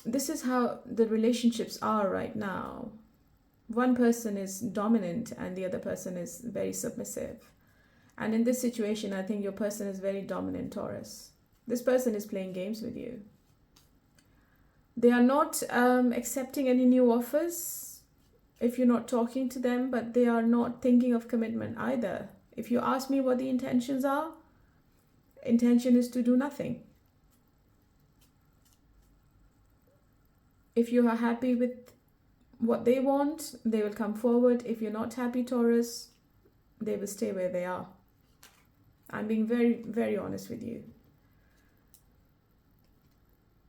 this is how the relationships are right now. One person is dominant and the other person is very submissive. And in this situation, I think your person is very dominant, Taurus. This person is playing games with you. They are not accepting any new offers if you're not talking to them, but they are not thinking of commitment either. If you ask me what the intentions are, intention is to do nothing. If you are happy with what they want, they will come forward. If you're not happy, Taurus, they will stay where they are. I'm being very, very honest with you.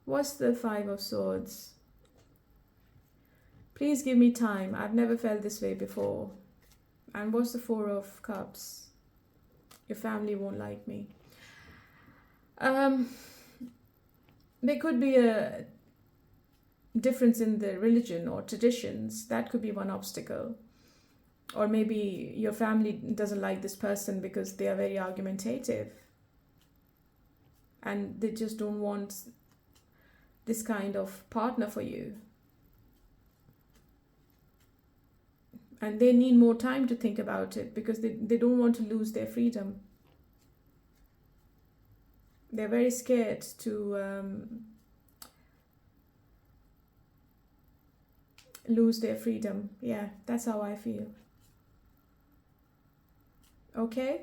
What's the Five of Swords? Please give me time. I've never felt this way before. And what's the Four of Cups? Your family won't like me. There could be a difference in the religion or traditions. That could be one obstacle. Or maybe your family doesn't like this person because they are very argumentative. And they just don't want this kind of partner for you. And they need more time to think about it because they don't want to lose their freedom. They're very scared to lose their freedom. Yeah, that's how I feel. Okay,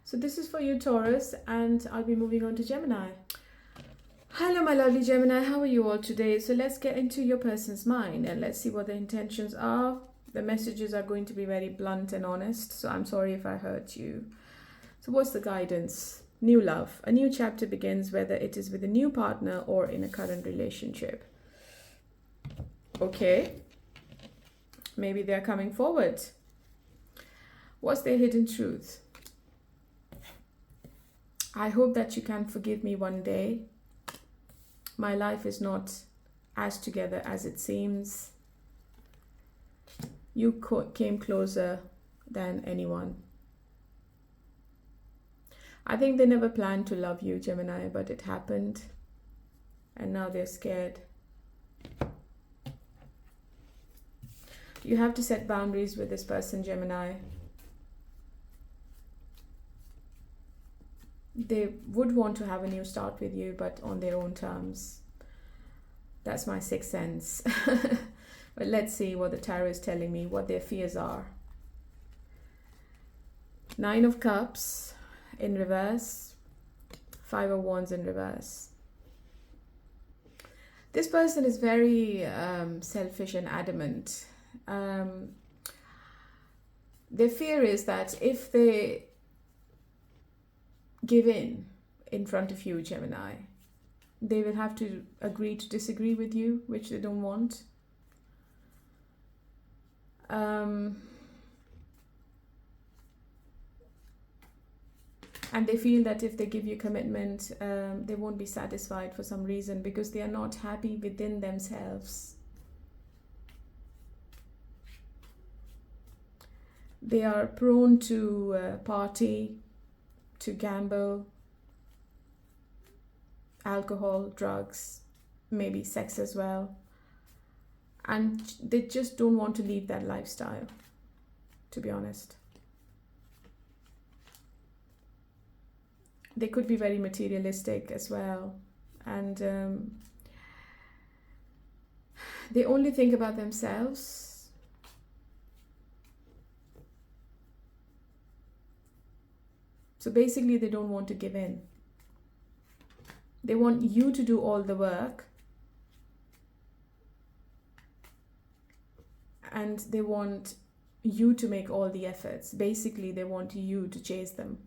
so this is for you, Taurus, and I'll be moving on to Gemini. Hello, my lovely Gemini. How are you all today? So let's get into your person's mind and let's see what the intentions are. The messages are going to be very blunt and honest, so I'm sorry if I hurt you. So what's the guidance? New love. A new chapter begins, whether it is with a new partner or in a current relationship. Okay. Maybe they're coming forward. What's their hidden truth? I hope that you can forgive me one day. My life is not as together as it seems. You came closer than anyone. I think they never planned to love you, Gemini, but it happened. And now they're scared. You have to set boundaries with this person, Gemini. They would want to have a new start with you, but on their own terms. That's my sixth sense. But let's see what the tarot is telling me, what their fears are. Nine of Cups in reverse. Five of Wands in reverse. This person is very selfish and adamant. Their fear is that if they give in front of you, Gemini, they will have to agree to disagree with you, which they don't want. And they feel that if they give you commitment, they won't be satisfied for some reason because they are not happy within themselves. They are prone to party, to gamble, alcohol, drugs, maybe sex as well. And they just don't want to leave that lifestyle, to be honest. They could be very materialistic as well. And they only think about themselves. So basically, they don't want to give in. They want you to do all the work. And they want you to make all the efforts. Basically, they want you to chase them.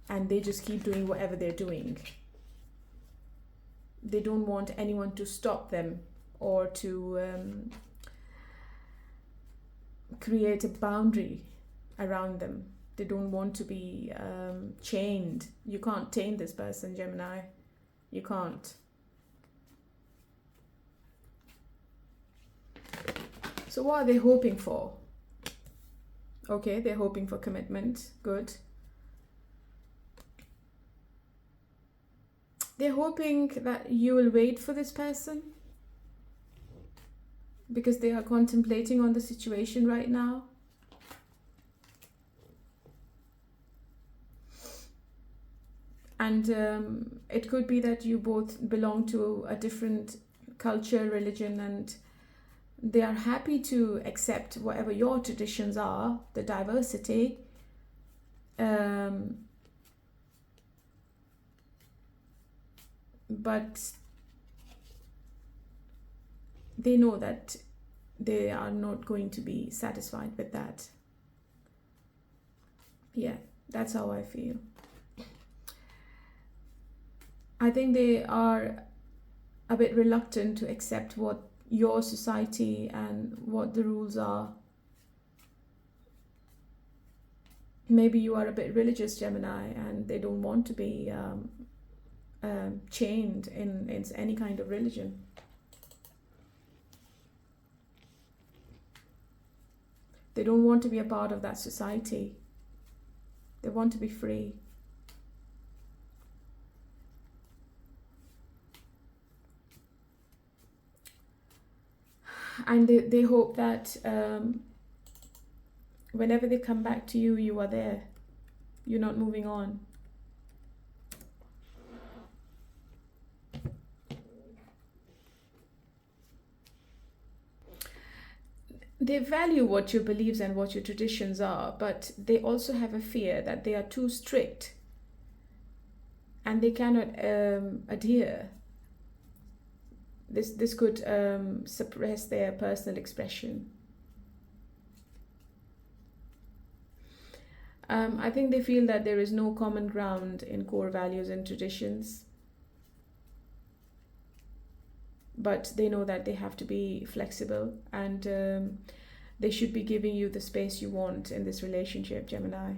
And they just keep doing whatever they're doing. They don't want anyone to stop them or to create a boundary around them. They don't want to be chained. You can't tame this person, Gemini. You can't. So what are they hoping for? Okay, they're hoping for commitment. Good. They're hoping that you will wait for this person because they are contemplating on the situation right now. And it could be that you both belong to a different culture, religion, and they are happy to accept whatever your traditions are, the diversity. But they know that they are not going to be satisfied with that. Yeah, that's how I feel. I think they are a bit reluctant to accept what your society and what the rules are. Maybe you are a bit religious, Gemini, and they don't want to be chained in any kind of religion. They don't want to be a part of that society. They want to be free. And they hope that whenever they come back to you, you are there. You're not moving on. They value what your beliefs and what your traditions are, but they also have a fear that they are too strict and they cannot adhere. This could suppress their personal expression. I think they feel that there is no common ground in core values and traditions. But they know that they have to be flexible, and they should be giving you the space you want in this relationship, Gemini.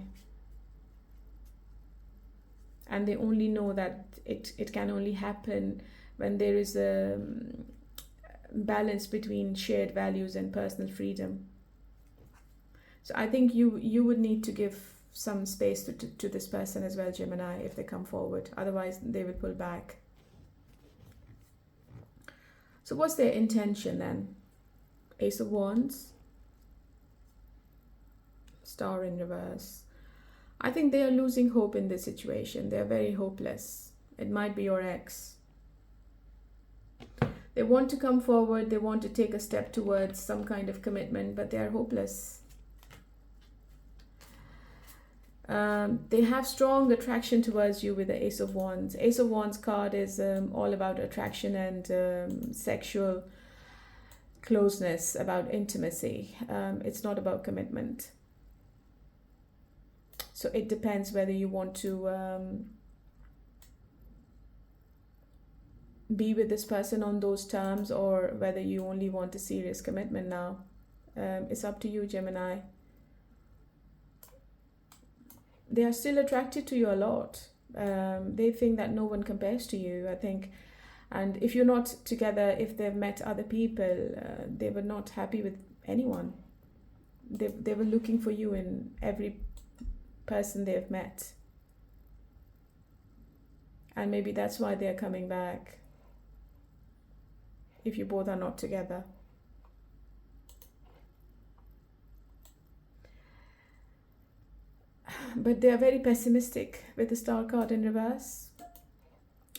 And they only know that it can only happen when there is a balance between shared values and personal freedom. So I think you would need to give some space to this person as well, Gemini, if they come forward. Otherwise, they will pull back. So what's their intention then? Ace of Wands. Star in reverse. I think they are losing hope in this situation. They are very hopeless. It might be your ex. They want to come forward. They want to take a step towards some kind of commitment, but they are hopeless. They have strong attraction towards you with the Ace of Wands. Ace of Wands card is all about attraction and sexual closeness, about intimacy. It's not about commitment. So it depends whether you want to be with this person on those terms or whether you only want a serious commitment now. It's up to you, Gemini. They are still attracted to you a lot. They think that no one compares to you, I think. And if you're not together, if they've met other people, they were not happy with anyone. They were looking for you in every person they've met. And maybe that's why they're coming back, if you both are not together. But they are very pessimistic with the Star card in reverse.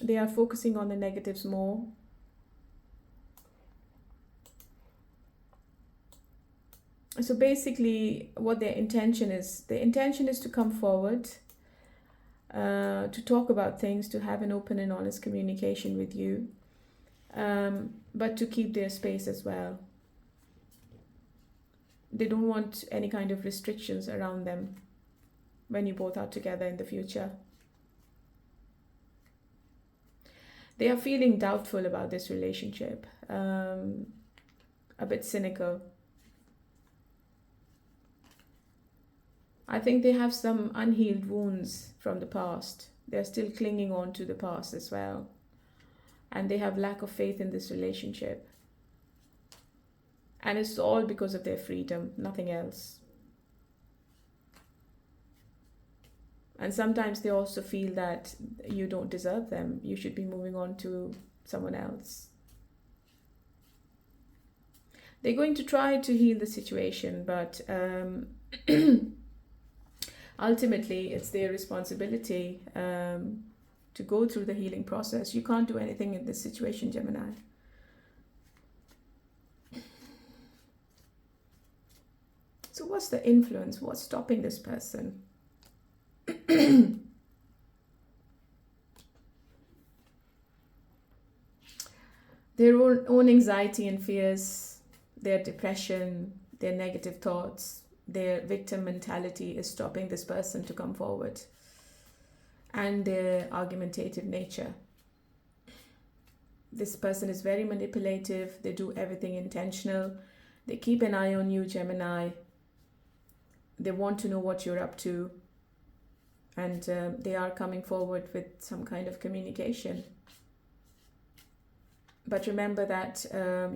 They are focusing on the negatives more. So basically what their intention is to come forward, to talk about things, to have an open and honest communication with you, but to keep their space as well. They don't want any kind of restrictions around them when you both are together in the future. They are feeling doubtful about this relationship, a bit cynical. I think they have some unhealed wounds from the past. They're still clinging on to the past as well. And they have lack of faith in this relationship. And it's all because of their freedom, nothing else. And sometimes they also feel that you don't deserve them. You should be moving on to someone else. They're going to try to heal the situation, but ultimately it's their responsibility to go through the healing process. You can't do anything in this situation, Gemini. So what's the influence? What's stopping this person? Their own anxiety and fears, their depression, their negative thoughts, their victim mentality is stopping this person to come forward. And their argumentative nature. This person is very manipulative. They do everything intentional. They keep an eye on you, Gemini. They want to know what you're up to. And they are coming forward with some kind of communication. But remember that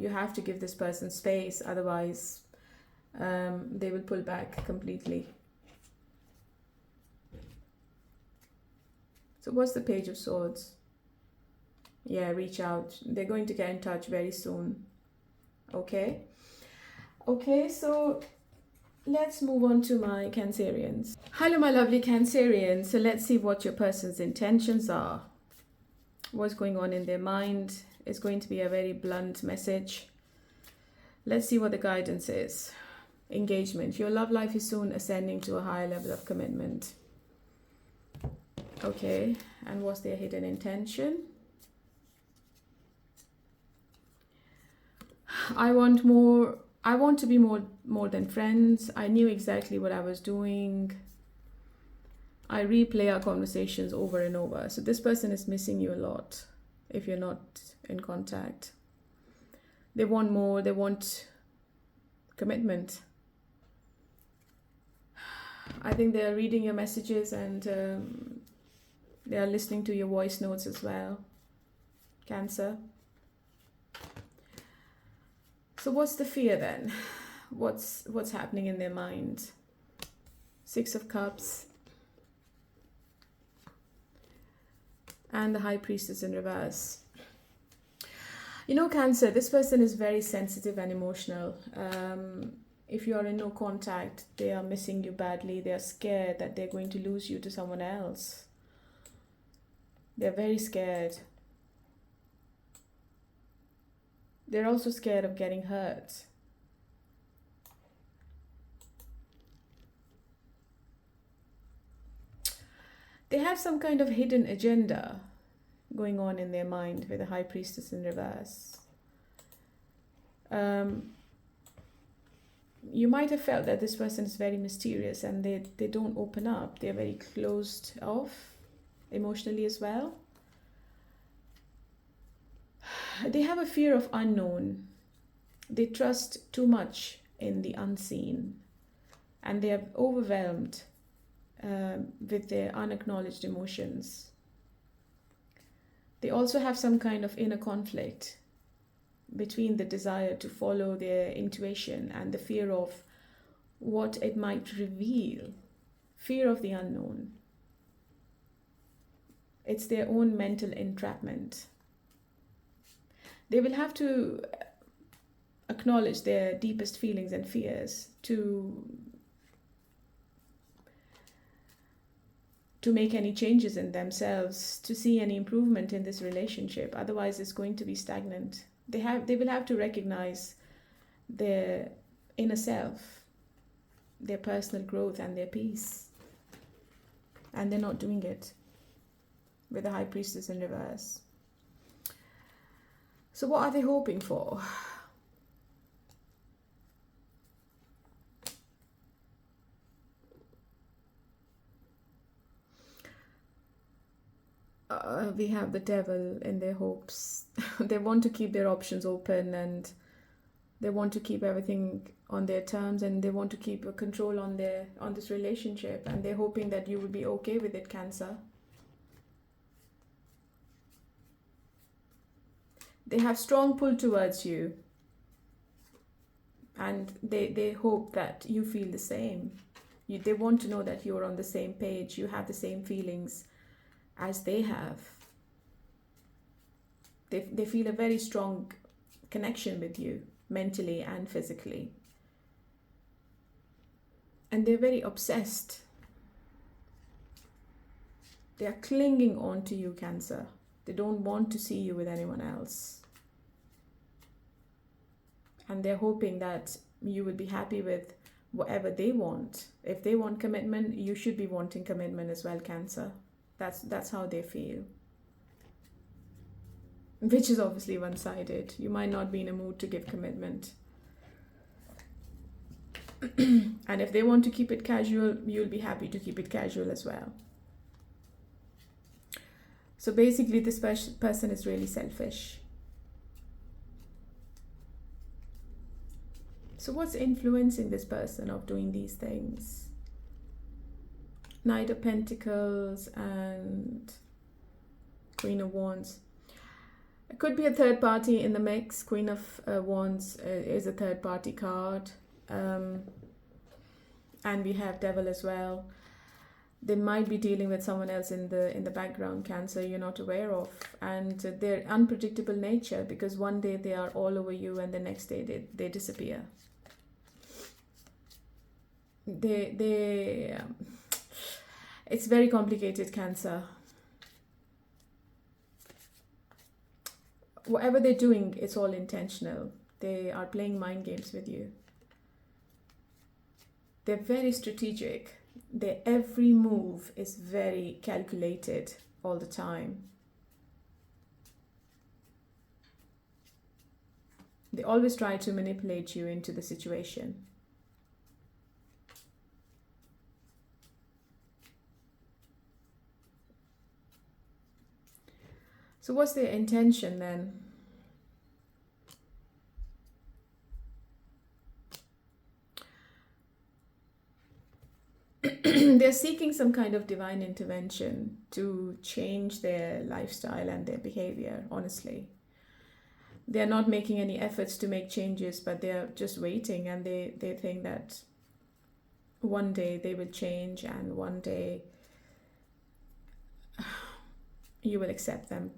you have to give this person space, otherwise they will pull back completely. So what's the Page of Swords? Yeah, reach out. They're going to get in touch very soon. Okay? Okay, so let's move on to my Cancerians. Hello, my lovely Cancerians. So let's see what your person's intentions are. What's going on in their mind. It's going to be a very blunt message. Let's see what the guidance is. Engagement. Your love life is soon ascending to a higher level of commitment. Okay, and what's their hidden intention? I want more. I want to be more than friends. I knew exactly what I was doing. I replay our conversations over and over. So this person is missing you a lot if you're not in contact. They want more. They want commitment. I think they're reading your messages and they are listening to your voice notes as well. Cancer. So what's the fear then? What's happening in their mind? Six of Cups. And the High Priestess in reverse. You know, Cancer, this person is very sensitive and emotional. If you are in no contact, they are missing you badly. They are scared that they're going to lose you to someone else. They're very scared. They're also scared of getting hurt. They have some kind of hidden agenda going on in their mind with the High Priestess in reverse. You might have felt that this person is very mysterious and they don't open up. They're very closed off emotionally as well. They have a fear of unknown. They trust too much in the unseen. And they are overwhelmed with their unacknowledged emotions. They also have some kind of inner conflict between the desire to follow their intuition and the fear of what it might reveal. Fear of the unknown. It's their own mental entrapment. They will have to acknowledge their deepest feelings and fears to make any changes in themselves, to see any improvement in this relationship. Otherwise, it's going to be stagnant. They will have to recognize their inner self, their personal growth and their peace. And they're not doing it with the High Priestess in reverse. So what are they hoping for? We have the Devil in their hopes. They want to keep their options open, and they want to keep everything on their terms, and they want to keep a control on this relationship, and they're hoping that you will be okay with it, Cancer. They have strong pull towards you, and they hope that you feel the same. They want to know that you're on the same page, you have the same feelings as they have. They feel a very strong connection with you, mentally and physically. And they're very obsessed. They are clinging on to you, Cancer. They don't want to see you with anyone else. And they're hoping that you will be happy with whatever they want. If they want commitment, you should be wanting commitment as well, Cancer. That's how they feel. Which is obviously one-sided. You might not be in a mood to give commitment. And if they want to keep it casual, you'll be happy to keep it casual as well. So basically, this person is really selfish. So what's influencing this person of doing these things? Knight of Pentacles and Queen of Wands. It could be a third party in the mix. Queen of Wands is a third party card. And we have Devil as well. They might be dealing with someone else in the background, Cancer, you're not aware of. And their unpredictable nature, because one day they are all over you and the next day they disappear. It's very complicated, Cancer. Whatever they're doing, it's all intentional. They are playing mind games with you. They're very strategic. Their every move is very calculated all the time. They always try to manipulate you into the situation. So what's their intention then? They're seeking some kind of divine intervention to change their lifestyle and their behavior, honestly. They're not making any efforts to make changes, but they're just waiting, and they think that one day they will change and one day you will accept them.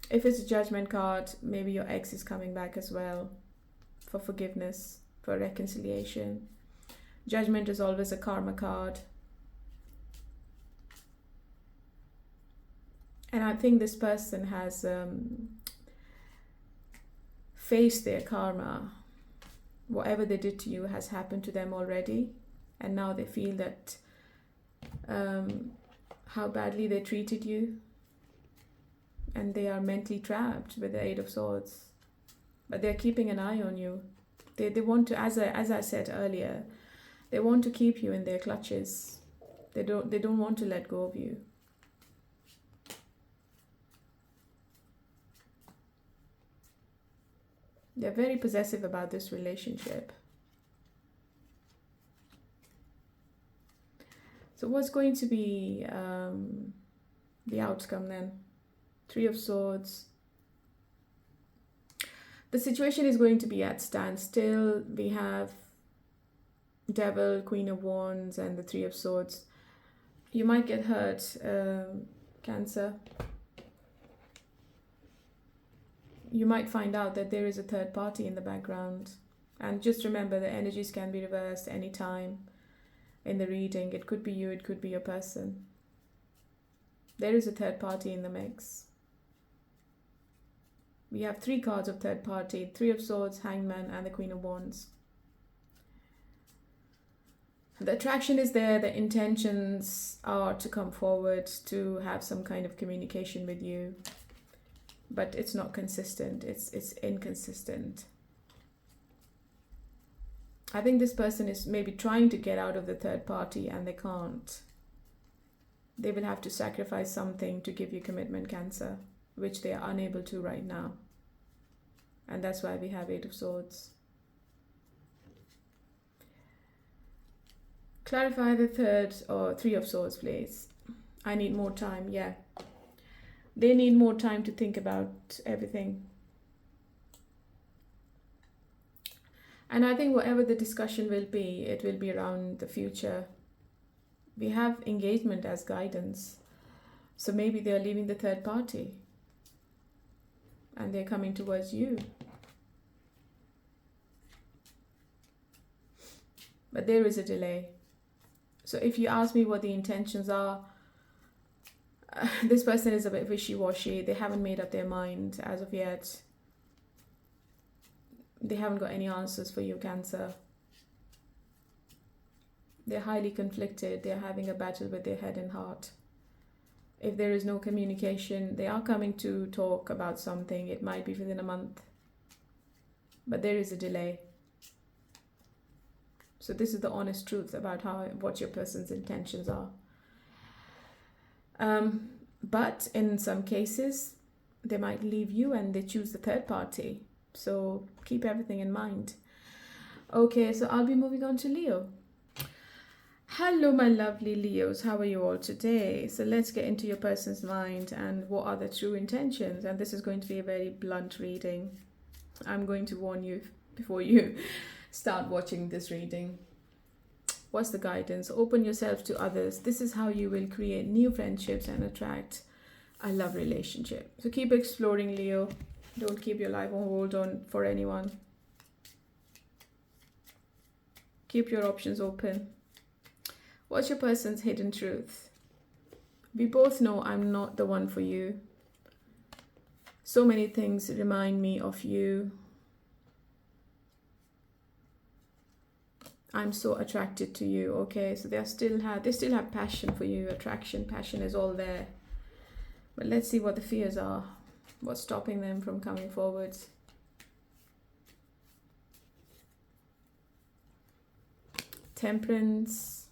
If it's a Judgment card, maybe your ex is coming back as well for forgiveness, for reconciliation. Judgment is always a karma card. And I think this person has faced their karma. Whatever they did to you has happened to them already. And now they feel that how badly they treated you. And they are mentally trapped with the Eight of Swords. But they're keeping an eye on you. They want to, as I said earlier, they want to keep you in their clutches. They don't want to let go of you. They're very possessive about this relationship. So what's going to be the outcome then? Three of Swords. The situation is going to be at standstill. We have Devil, Queen of Wands, and the Three of Swords. You might get hurt, Cancer. You might find out that there is a third party in the background. And just remember, the energies can be reversed anytime in the reading. It could be you, it could be your person. There is a third party in the mix. We have 3 cards of third party: Three of Swords, Hangman, and the Queen of Wands. The attraction is there. The intentions are to come forward, to have some kind of communication with you. But it's not consistent. It's inconsistent. I think this person is maybe trying to get out of the third party and they can't. They will have to sacrifice something to give you commitment, Cancer, which they are unable to right now. And that's why we have 8 of Swords. Clarify the third or Three of Swords, please. I need more time, yeah. They need more time to think about everything. And I think whatever the discussion will be, it will be around the future. We have engagement as guidance. So maybe they're leaving the third party. And they're coming towards you. But there is a delay. So if you ask me what the intentions are, this person is a bit wishy-washy. They haven't made up their mind as of yet. They haven't got any answers for you, Cancer. They're highly conflicted. They're having a battle with their head and heart. If there is no communication, they are coming to talk about something. It might be within a month. But there is a delay. So this is the honest truth about what your person's intentions are. But in some cases, they might leave you and they choose the third party. So keep everything in mind. Okay, so I'll be moving on to Leo. Hello, my lovely Leos. How are you all today? So let's get into your person's mind and what are the true intentions. And this is going to be a very blunt reading. I'm going to warn you before you start watching this reading. What's the guidance? Open yourself to others. This is how you will create new friendships and attract a love relationship. So keep exploring, Leo. Don't keep your life on hold for anyone. Keep your options open. What's your person's hidden truth? We both know I'm not the one for you. So many things remind me of you. I'm so attracted to you. Okay, so they still have passion for you. Attraction, passion is all there. But let's see what the fears are. What's stopping them from coming forward? Temperance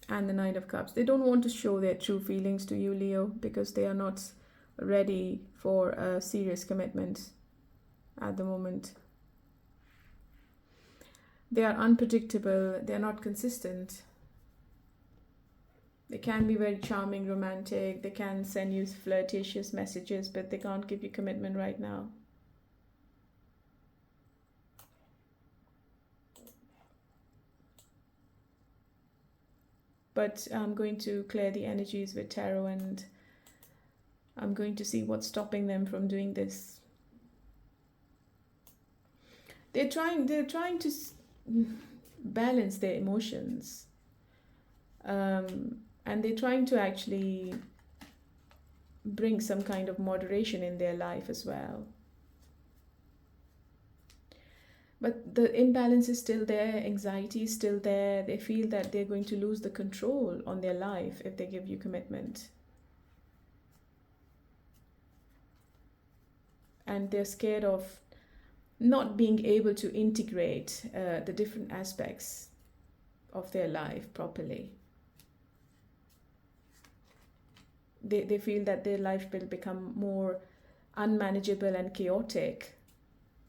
and the Knight of Cups. They don't want to show their true feelings to you, Leo, because they are not ready for a serious commitment at the moment. They are unpredictable. They are not consistent. They can be very charming, romantic. They can send you flirtatious messages, but they can't give you commitment right now. But I'm going to clear the energies with tarot and I'm going to see what's stopping them from doing this. They're trying to balance their emotions. And they're trying to actually bring some kind of moderation in their life as well. But the imbalance is still there, anxiety is still there. They feel that they're going to lose the control on their life if they give you commitment. And they're scared of not being able to integrate the different aspects of their life properly. They feel that their life will become more unmanageable and chaotic,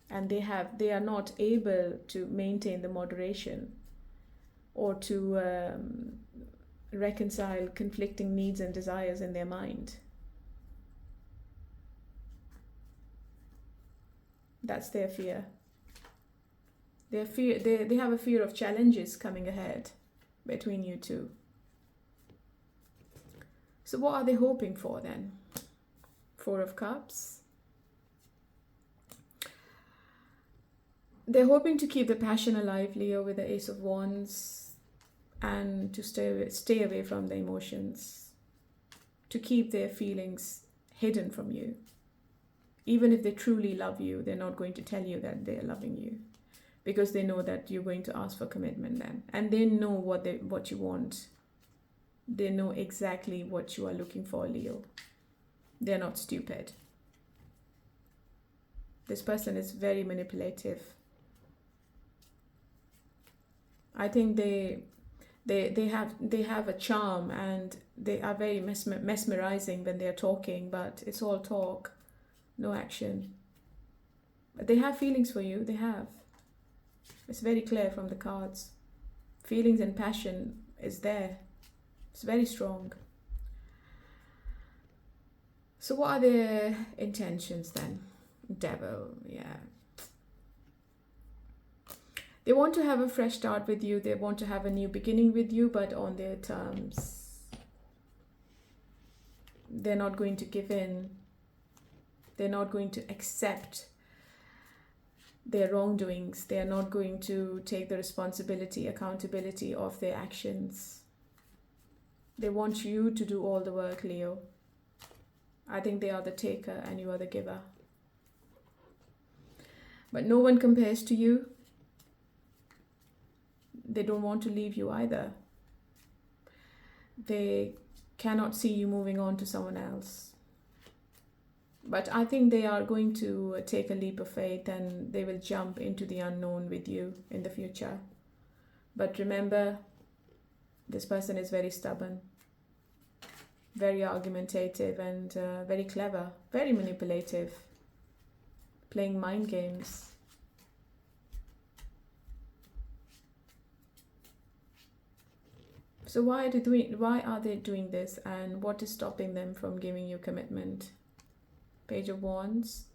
and they are not able to maintain the moderation or to reconcile conflicting needs and desires in their mind. That's their fear. They have a fear of challenges coming ahead between you two. So what are they hoping for then? Four of Cups. They're hoping to keep the passion alive, Leo, with the Ace of Wands, and to stay away from the emotions, to keep their feelings hidden from you. Even if they truly love you, they're not going to tell you that they're loving you, because they know that you're going to ask for commitment then. And they know what you want. They know exactly what you are looking for, Leo. They're not stupid. This person is very manipulative. I think they have a charm, and they are very mesmerizing when they're talking, but it's all talk, no action. But they have feelings for you, they have. It's very clear from the cards. Feelings and passion is there. It's very strong. So what are their intentions then? Devil, yeah. They want to have a fresh start with you. They want to have a new beginning with you, but on their terms. They're not going to give in. They're not going to accept their wrongdoings. They are not going to take the responsibility, accountability of their actions. They want you to do all the work, Leo. I think they are the taker and you are the giver. But no one compares to you. They don't want to leave you either. They cannot see you moving on to someone else. But I think they are going to take a leap of faith, and they will jump into the unknown with you in the future. But remember, this person is very stubborn, very argumentative, and very clever, very manipulative, playing mind games. So why are they doing this, and what is stopping them from giving you commitment? Page of Wands.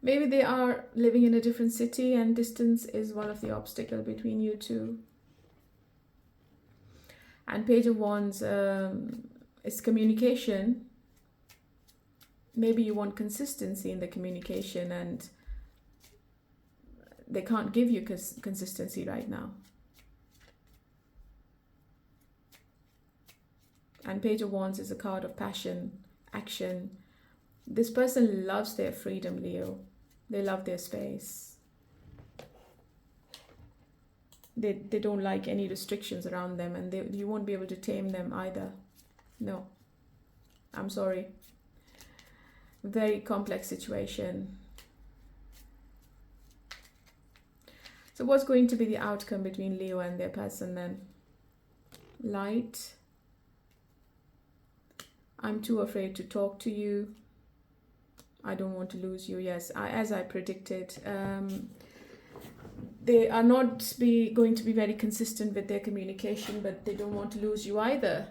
Maybe they are living in a different city, and distance is one of the obstacles between you two. And Page of Wands is communication. Maybe you want consistency in the communication, and they can't give you consistency right now. And Page of Wands is a card of passion, action. This person loves their freedom, Leo. They love their space. They don't like any restrictions around them, and you won't be able to tame them either. No, I'm sorry. Very complex situation. So what's going to be the outcome between Leo and their person then? Light. I'm too afraid to talk to you. I don't want to lose you. Yes, as I predicted. They are not going to be very consistent with their communication, but they don't want to lose you either.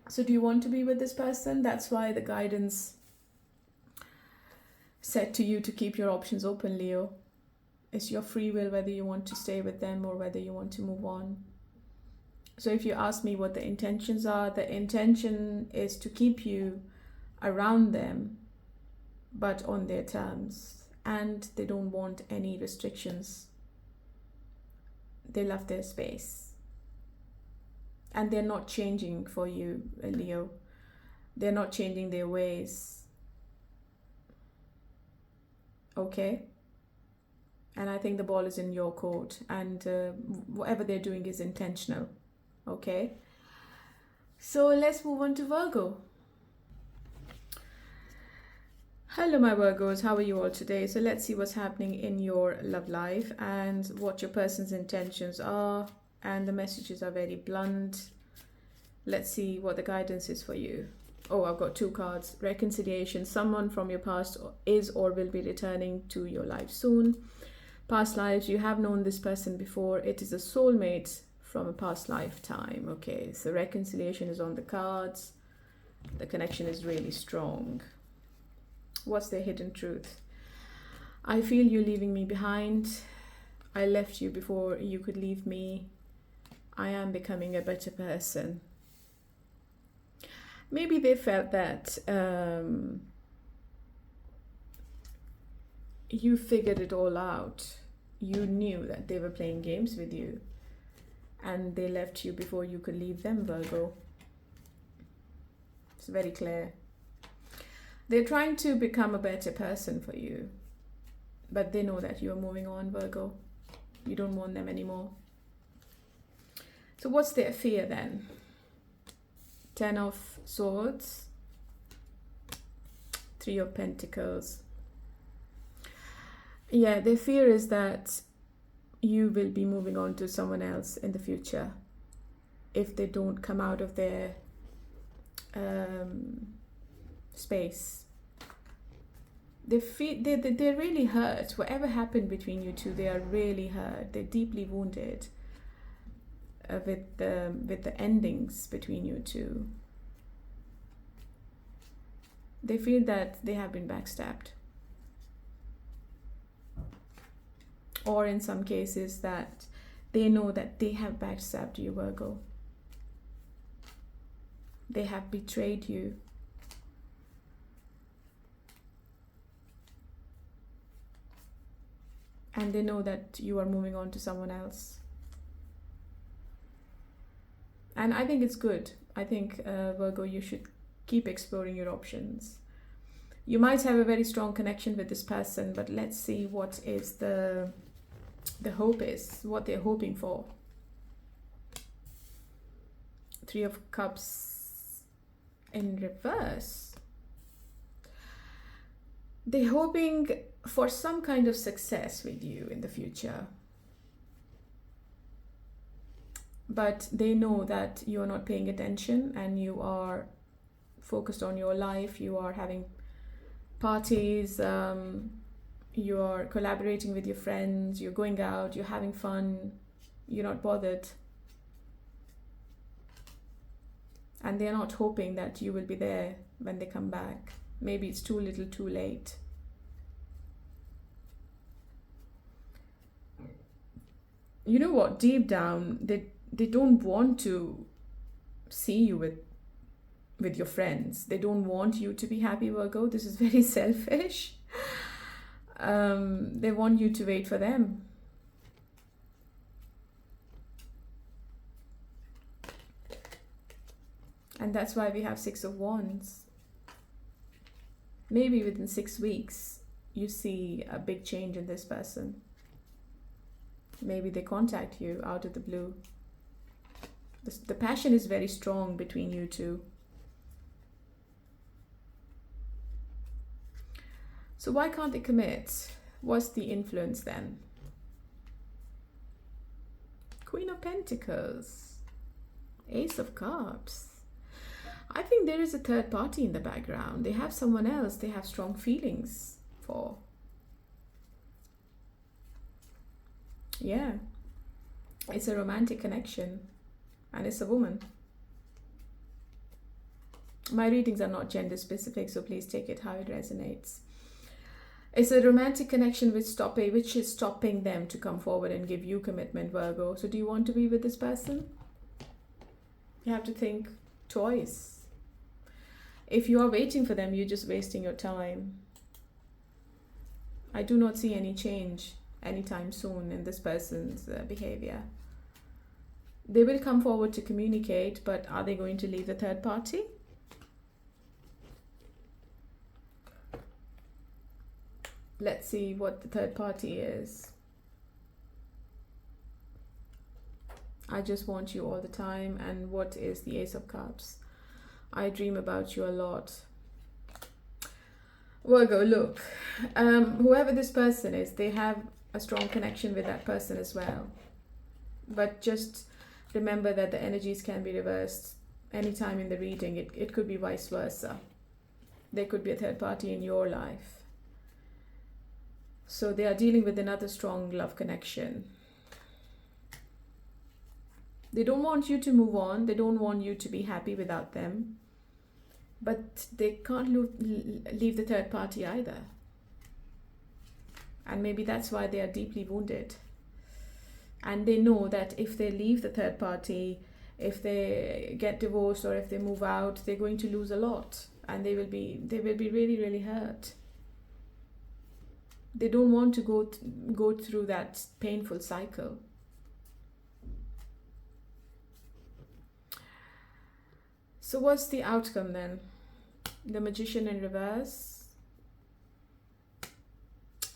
So do you want to be with this person? That's why the guidance said to you to keep your options open, Leo. It's your free will whether you want to stay with them or whether you want to move on. So if you ask me what the intentions are, the intention is to keep you around them, but on their terms. And they don't want any restrictions. They love their space. And they're not changing for you, Leo. They're not changing their ways. Okay? And I think the ball is in your court. And whatever they're doing is intentional. Okay? So let's move on to Virgo. Hello my Virgos, how are you all today? So let's see what's happening in your love life and what your person's intentions are. And the messages are very blunt. Let's see what the guidance is for you. Oh, I've got two cards. Reconciliation. Someone from your past is or will be returning to your life soon. Past lives. You have known this person before. It is a soulmate from a past lifetime. Okay, so reconciliation is on the cards. The connection is really strong. What's their hidden truth? I feel you leaving me behind. I left you before you could leave me. I am becoming a better person. Maybe they felt that you figured it all out. You knew that they were playing games with you, and they left you before you could leave them, Virgo. It's very clear. They're trying to become a better person for you, but they know that you're moving on, Virgo. You don't want them anymore. So what's their fear then? 10 of Swords, 3 of Pentacles. Yeah, their fear is that you will be moving on to someone else in the future if they don't come out of their space. They're really hurt. Whatever happened between you two, they are really hurt. They're deeply wounded with the endings between you two. They feel that they have been backstabbed. Or in some cases that they know that they have backstabbed you, Virgo. They have betrayed you. And they know that you are moving on to someone else. And I think it's good. I think, Virgo, you should keep exploring your options. You might have a very strong connection with this person, but let's see what is the hope is, what they're hoping for. 3 of Cups in reverse. They're hoping for some kind of success with you in the future. But they know that you're not paying attention and you are focused on your life. You are having parties, you are collaborating with your friends, you're going out, you're having fun, you're not bothered. And they're not hoping that you will be there when they come back. Maybe it's too little, too late. You know what? Deep down, they don't want to see you with your friends. They don't want you to be happy, Virgo. This is very selfish. They want you to wait for them. And that's why we have 6 of Wands. Maybe within 6 weeks, you see a big change in this person. Maybe they contact you out of the blue. The passion is very strong between you two. So why can't they commit? What's the influence then? Queen of Pentacles. Ace of Cups. I think there is a third party in the background. They have someone else they have strong feelings for. Yeah. It's a romantic connection. And it's a woman. My readings are not gender specific, so please take it how it resonates. It's a romantic connection which is stopping them to come forward and give you commitment, Virgo. So do you want to be with this person? You have to think twice. If you are waiting for them, you're just wasting your time. I do not see any change anytime soon in this person's behavior. They will come forward to communicate, but are they going to leave the third party? Let's see what the third party is. I just want you all the time. And what is the Ace of Cups? I dream about you a lot. Virgo, look, whoever this person is, they have a strong connection with that person as well. But just remember that the energies can be reversed anytime in the reading. It could be vice versa. There could be a third party in your life. So they are dealing with another strong love connection. They don't want you to move on. They don't want you to be happy without them. but they can't leave the third party either. And maybe that's why they are deeply wounded. And they know that if they leave the third party, if they get divorced or if they move out, they're going to lose a lot, and they will be really, really hurt. They don't want to go through that painful cycle. So what's the outcome then? The Magician in reverse.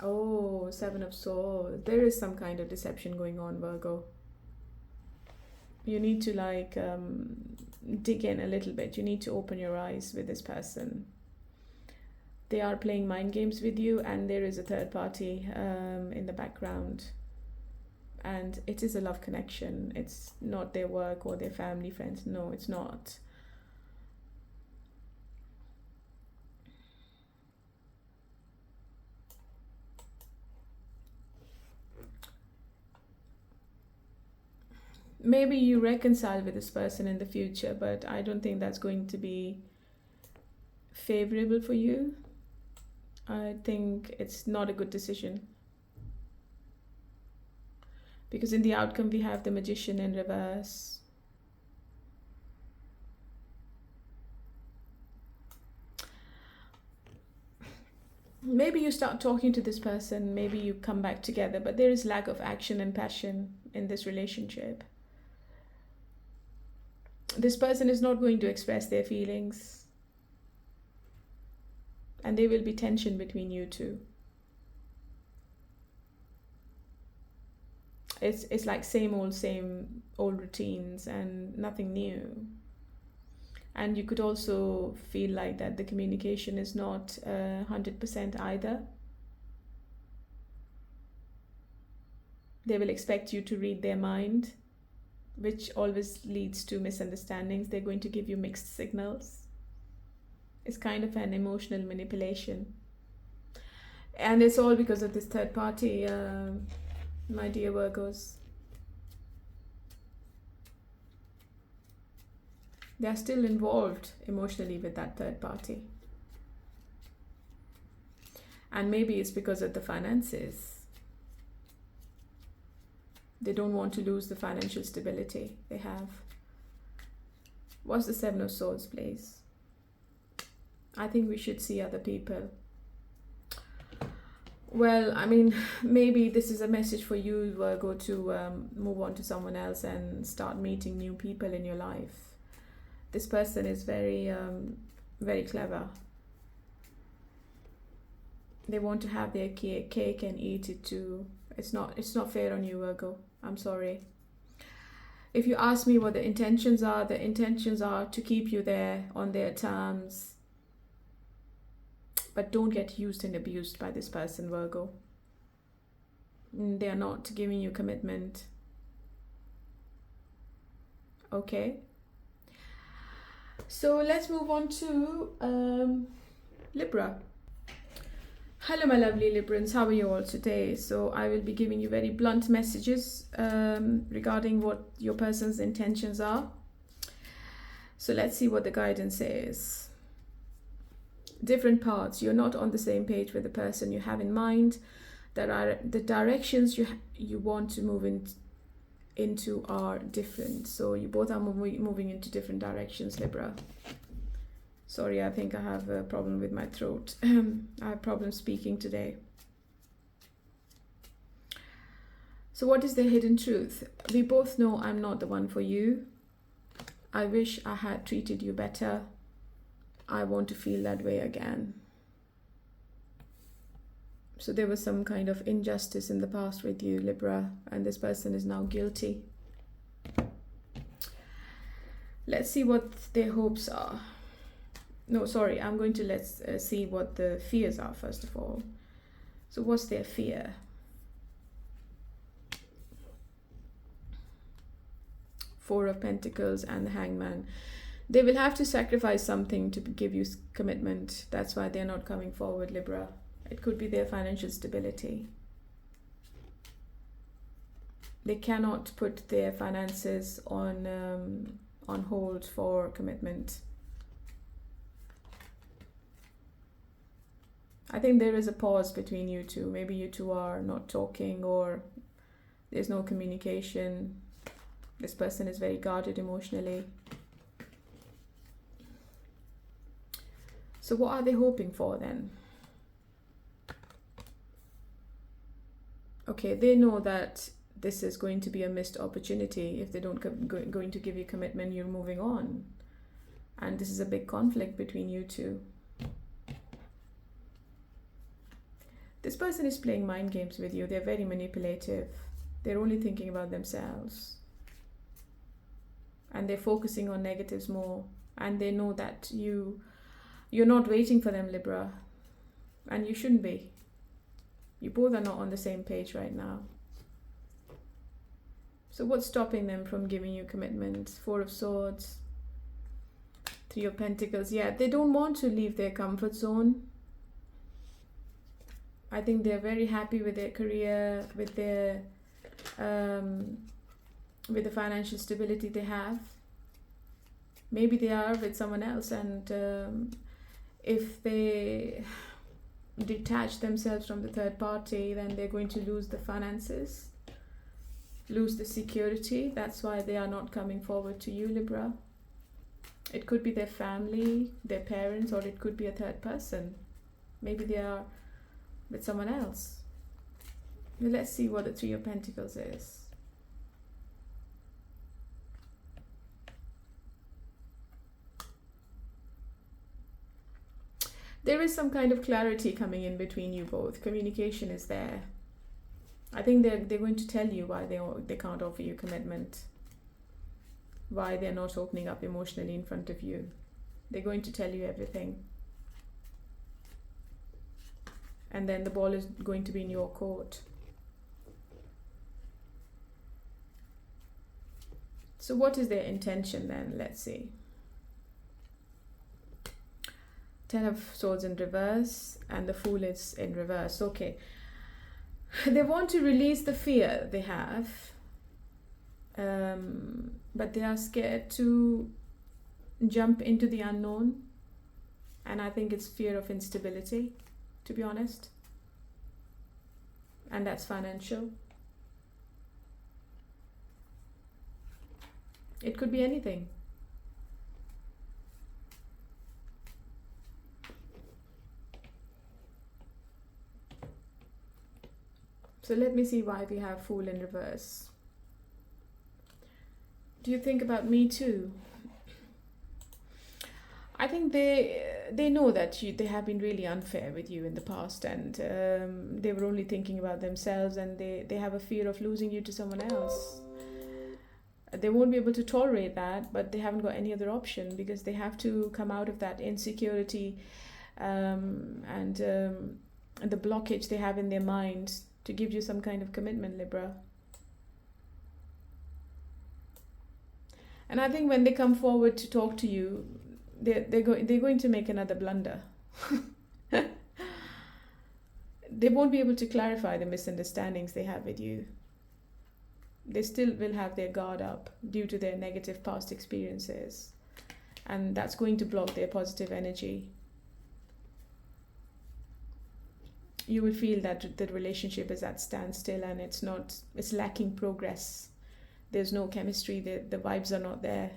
Oh, Seven of Swords. There is some kind of deception going on, Virgo. You need to dig in a little bit. You need to open your eyes with this person. They are playing mind games with you, and there is a third party in the background. And it is a love connection. It's not their work or their family, friends. No, it's not. Maybe you reconcile with this person in the future, but I don't think that's going to be favorable for you. I think it's not a good decision. Because in the outcome, we have the Magician in reverse. Maybe you start talking to this person, maybe you come back together, but there is lack of action and passion in this relationship. This person is not going to express their feelings. And there will be tension between you two. It's like same old routines and nothing new. And you could also feel like that the communication is not 100% either. They will expect you to read their mind, which always leads to misunderstandings. They're going to give you mixed signals. It's kind of an emotional manipulation. And it's all because of this third party, my dear Virgos. They are still involved emotionally with that third party. And maybe it's because of the finances. They don't want to lose the financial stability they have. What's the Seven of Swords, please? I think we should see other people. Well, I mean, maybe this is a message for you, Virgo, to move on to someone else and start meeting new people in your life. This person is very, very clever. They want to have their cake and eat it too. It's not fair on you, Virgo. I'm sorry. If you ask me what the intentions are to keep you there on their terms. But don't get used and abused by this person, Virgo. They are not giving you commitment. Okay. So let's move on to Libra. Hello, my lovely Librans. How are you all today? So I will be giving you very blunt messages regarding what your person's intentions are. So let's see what the guidance says. Different paths. You're not on the same page with the person you have in mind. There are the directions you want to move into are different. So you both are moving into different directions, Libra. Sorry, I think I have a problem with my throat. I have problems speaking today. So what is the hidden truth? We both know I'm not the one for you. I wish I had treated you better. I want to feel that way again. So there was some kind of injustice in the past with you, Libra, and this person is now guilty. Let's see what their hopes are. No, sorry, I'm going to let's see what the fears are first of all. So what's their fear? Four of Pentacles and the Hangman. They will have to sacrifice something to give you commitment. That's why they're not coming forward, Libra. It could be their financial stability. They cannot put their finances on hold for commitment. I think there is a pause between you two. Maybe you two are not talking, or there's no communication. This person is very guarded emotionally. So what are they hoping for then? Okay, they know that this is going to be a missed opportunity. If they don't going to give you commitment, you're moving on. And this is a big conflict between you two. This person is playing mind games with you. They're very manipulative. They're only thinking about themselves. And they're focusing on negatives more. And they know that you're not waiting for them, Libra. And you shouldn't be. You both are not on the same page right now. So what's stopping them from giving you commitment? Four of Swords, Three of Pentacles. Yeah, they don't want to leave their comfort zone. I think they're very happy with their career, with the financial stability they have. Maybe they are with someone else, and if they detach themselves from the third party, then they're going to lose the finances, lose the security. That's why they are not coming forward to you, Libra. It could be their family, their parents, or it could be a third person. Maybe they are with someone else. Let's see what the Three of Pentacles is. There is some kind of clarity coming in between you both. Communication is there. I think they're going to tell you why they can't offer you commitment. Why they're not opening up emotionally in front of you. They're going to tell you everything. And then the ball is going to be in your court. So what is their intention then? Let's see. Ten of Swords in reverse, and the Fool is in reverse. Okay. They want to release the fear they have, but they are scared to jump into the unknown. And I think it's fear of instability, to be honest. And that's financial. It could be anything. So let me see why we have Fool in reverse. Do you think about me too? I think they know that they have been really unfair with you in the past, and they were only thinking about themselves, and they have a fear of losing you to someone else. They won't be able to tolerate that, but they haven't got any other option, because they have to come out of that insecurity and the blockage they have in their mind to give you some kind of commitment, Libra. And I think when they come forward to talk to you, they're going to make another blunder. They won't be able to clarify the misunderstandings they have with you. They still will have their guard up due to their negative past experiences. And that's going to block their positive energy. You will feel that the relationship is at standstill, and it's lacking progress. There's no chemistry, the vibes are not there.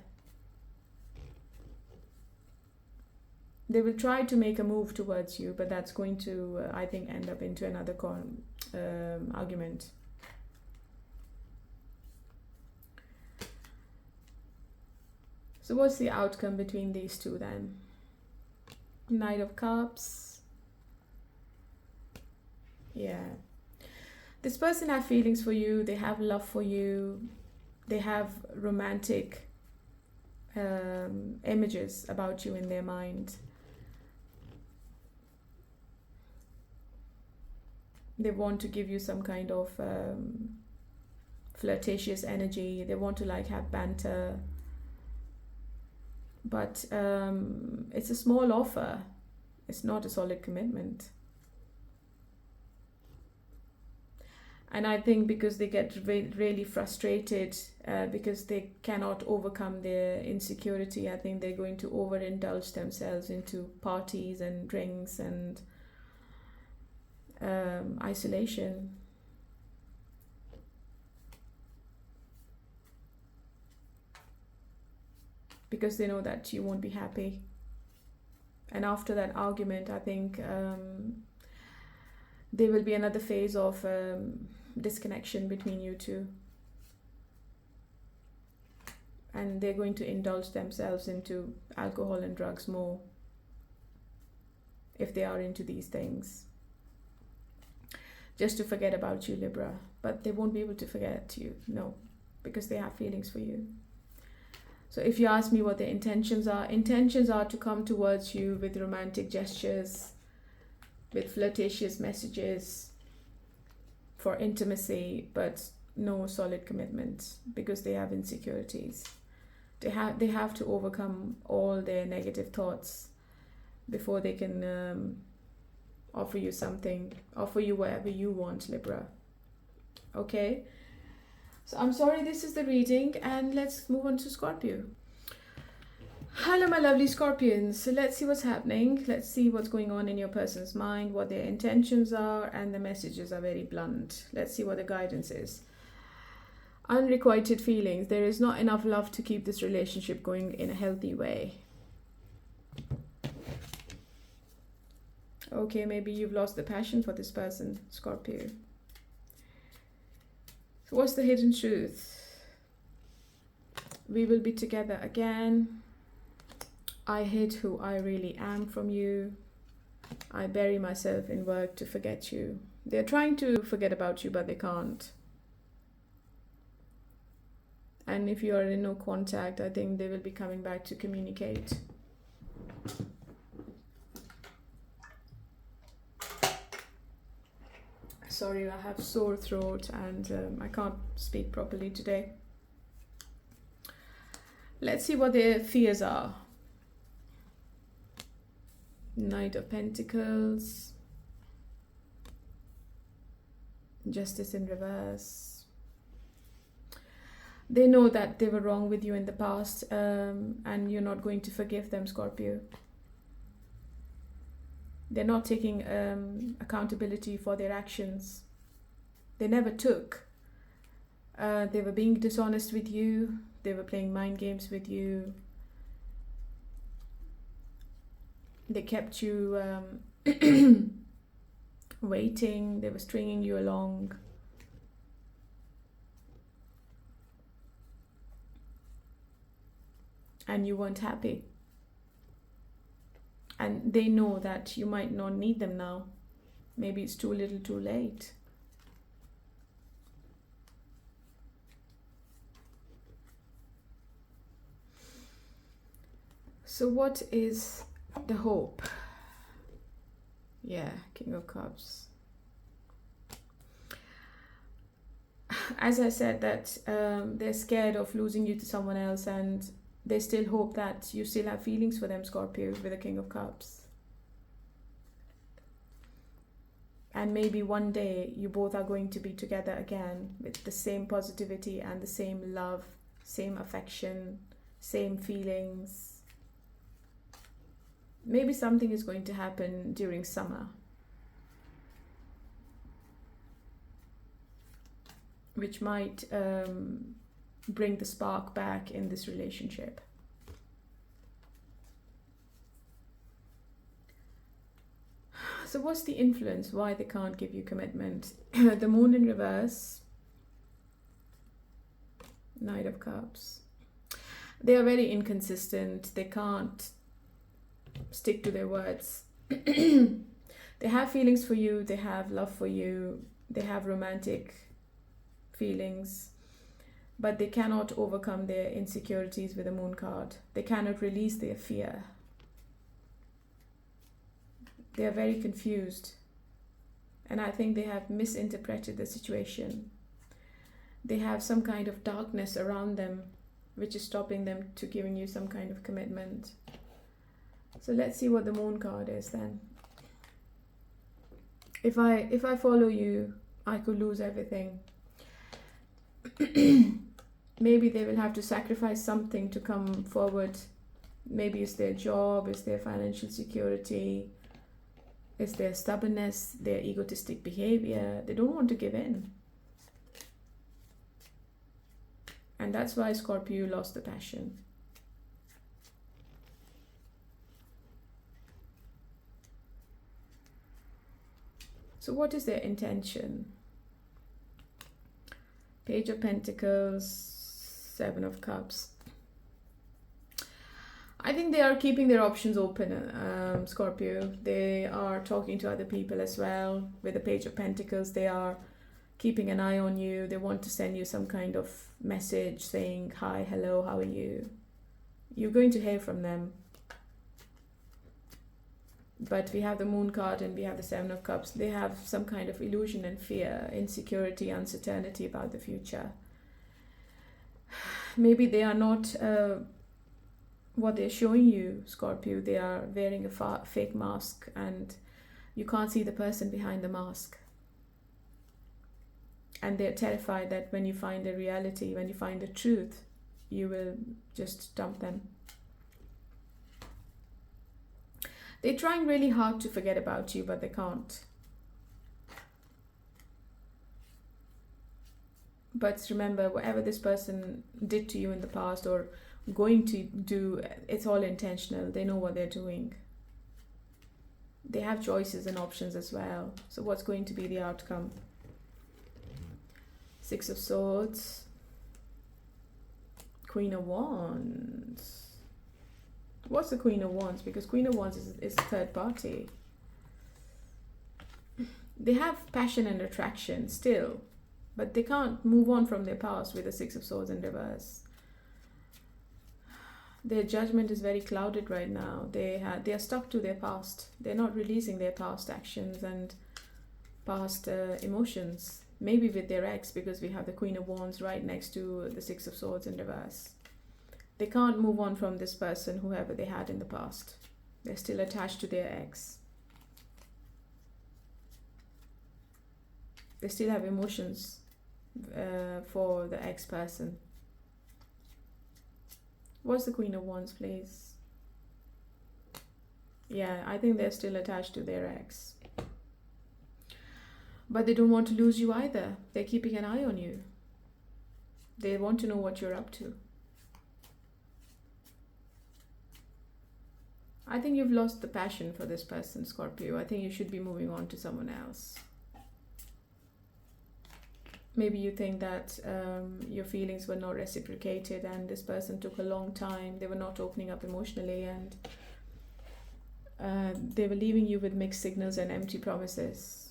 They will try to make a move towards you, but that's going to, I think, end up into another argument. So what's the outcome between these two then? Knight of Cups. Yeah. This person have feelings for you. They have love for you. They have romantic images about you in their mind. They want to give you some kind of flirtatious energy. They want to have banter. But it's a small offer. It's not a solid commitment. And I think because they get really frustrated because they cannot overcome their insecurity, I think they're going to overindulge themselves into parties and drinks and isolation. Because they know that you won't be happy. And after that argument, I think there will be another phase of disconnection between you two. And they're going to indulge themselves into alcohol and drugs more, if they are into these things, just to forget about you, Libra. But they won't be able to forget you, no, because they have feelings for you. So if you ask me what their intentions are to come towards you with romantic gestures, with flirtatious messages, for intimacy, but no solid commitment, because they have insecurities. They have to overcome all their negative thoughts before they can offer you something, offer you whatever you want, Libra. Okay? So I'm sorry, this is the reading, and let's move on to Scorpio. Hello, my lovely Scorpions. So let's see what's happening. Let's see what's going on in your person's mind, what their intentions are, and the messages are very blunt. Let's see what the guidance is. Unrequited feelings. There is not enough love to keep this relationship going in a healthy way. Okay, maybe you've lost the passion for this person, Scorpio. So what's the hidden truth? We will be together again. I hid who I really am from you. I bury myself in work to forget you. They're trying to forget about you, but they can't. And if you are in no contact, I think they will be coming back to communicate. Sorry, I have sore throat and I can't speak properly today. Let's see what their fears are. Knight of Pentacles. Justice in reverse. They know that they were wrong with you in the past, and you're not going to forgive them, Scorpio. They're not taking accountability for their actions. They never took. They were being dishonest with you. They were playing mind games with you. They kept you waiting. They were stringing you along. And you weren't happy. And they know that you might not need them now. Maybe it's too little too late. So what is the hope? Yeah, King of Cups. As I said, that they're scared of losing you to someone else, and they still hope that you still have feelings for them, Scorpio, with the King of Cups. And maybe one day you both are going to be together again with the same positivity and the same love, same affection, same feelings. Maybe something is going to happen during summer, which might bring the spark back in this relationship. So what's the influence? Why they can't give you commitment? The Moon in reverse. Knight of Cups. They are very inconsistent. They can't stick to their words. They have feelings for you. They have love for you. They have romantic feelings. But they cannot overcome their insecurities with the Moon card. They cannot release their fear. They are very confused. And I think they have misinterpreted the situation. They have some kind of darkness around them, which is stopping them to giving you some kind of commitment. So let's see what the Moon card is then. If I follow you, I could lose everything. Maybe they will have to sacrifice something to come forward. Maybe it's their job, it's their financial security. It's their stubbornness, their egotistic behavior. They don't want to give in. And that's why Scorpio lost the passion. So what is their intention? Page of Pentacles, Seven of Cups. I think they are keeping their options open, Scorpio. They are talking to other people as well. With the Page of Pentacles, they are keeping an eye on you. They want to send you some kind of message saying, hi, hello, how are you? You're going to hear from them. But we have the Moon card and we have the Seven of Cups. They have some kind of illusion and fear, insecurity, uncertainty about the future. Maybe they are not what they're showing you, Scorpio. They are wearing a fake mask and you can't see the person behind the mask. And they're terrified that when you find the reality, when you find the truth, you will just dump them. They're trying really hard to forget about you, but they can't. But remember, whatever this person did to you in the past or going to do, it's all intentional. They know what they're doing. They have choices and options as well. So what's going to be the outcome? Six of Swords. Queen of Wands. What's the Queen of Wands? Because Queen of Wands is a third party. They have passion and attraction still, but they can't move on from their past with the Six of Swords in reverse. Their judgment is very clouded right now. They are stuck to their past. They're not releasing their past actions and past emotions. Maybe with their ex, because we have the Queen of Wands right next to the Six of Swords in reverse. They can't move on from this person, whoever they had in the past. They're still attached to their ex. They still have emotions for the ex-person. What's the Queen of Wands, please? Yeah, I think they're still attached to their ex. But they don't want to lose you either. They're keeping an eye on you. They want to know what you're up to. I think you've lost the passion for this person, Scorpio. I think you should be moving on to someone else. Maybe you think that your feelings were not reciprocated and this person took a long time. They were not opening up emotionally and they were leaving you with mixed signals and empty promises.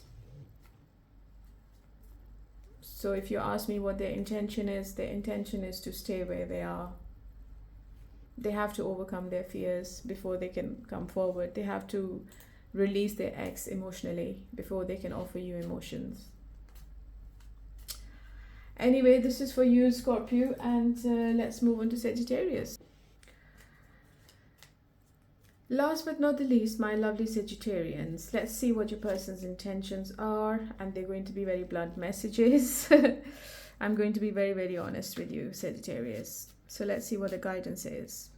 So if you ask me what their intention is to stay where they are. They have to overcome their fears before they can come forward. They have to release their ex emotionally before they can offer you emotions. Anyway, this is for you, Scorpio, and let's move on to Sagittarius. Last but not the least, my lovely Sagittarians. Let's see what your person's intentions are, and they're going to be very blunt messages. I'm going to be very, very honest with you, Sagittarius. So let's see what the guidance is.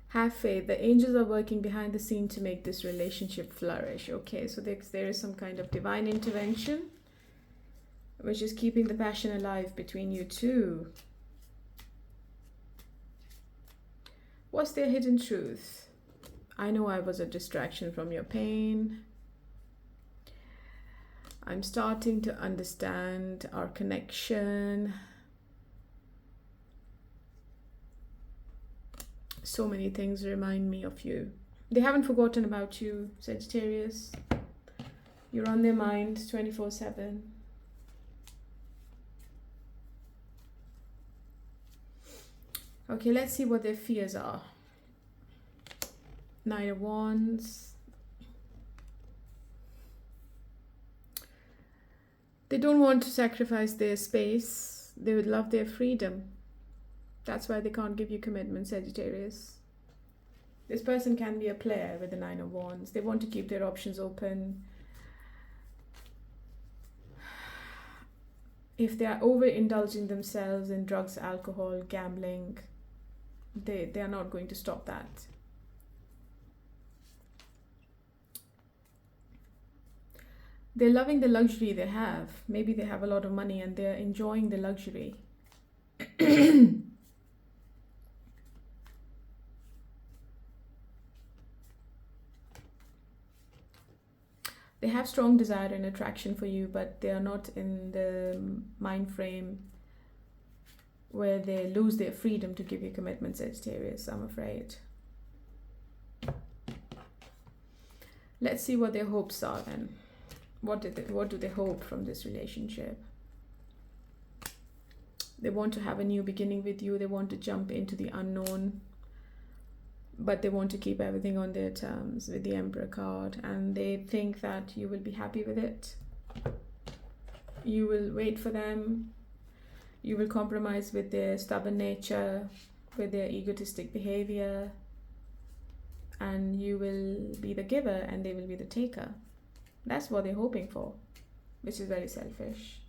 Have faith. The angels are working behind the scene to make this relationship flourish. Okay, so there is some kind of divine intervention, which is keeping the passion alive between you two. What's their hidden truth? I know I was a distraction from your pain. I'm starting to understand our connection. So many things remind me of you. They haven't forgotten about you, Sagittarius. You're on their mind 24/7. Okay, let's see what their fears are. Knight of Wands. They don't want to sacrifice their space. They would love their freedom. That's why they can't give you commitment, Sagittarius. This person can be a player with the Nine of Wands. They want to keep their options open. If they are overindulging themselves in drugs, alcohol, gambling, they are not going to stop that. They're loving the luxury they have. Maybe they have a lot of money and they're enjoying the luxury. They have strong desire and attraction for you, but they are not in the mind frame where they lose their freedom to give you commitment, Sagittarius, I'm afraid. Let's see what their hopes are then. What do they hope from this relationship? They want to have a new beginning with you. They want to jump into the unknown, but they want to keep everything on their terms with the Emperor card, and they think that you will be happy with it. You will wait for them. You will compromise with their stubborn nature, with their egotistic behavior, and you will be the giver and they will be the taker. That's what they're hoping for, which is very selfish.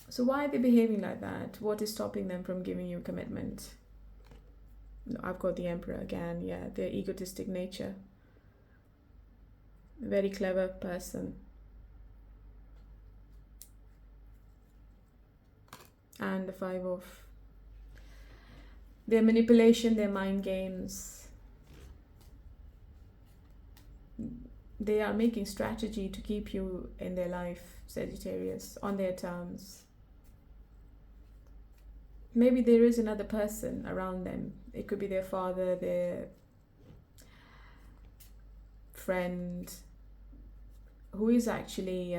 So why are they behaving like that? What is stopping them from giving you commitment? I've got the Emperor again. Yeah, their egotistic nature. Very clever person. And the Five of... their manipulation, their mind games. They are making strategy to keep you in their life, Sagittarius, on their terms. Maybe there is another person around them. It could be their father, their friend, who is actually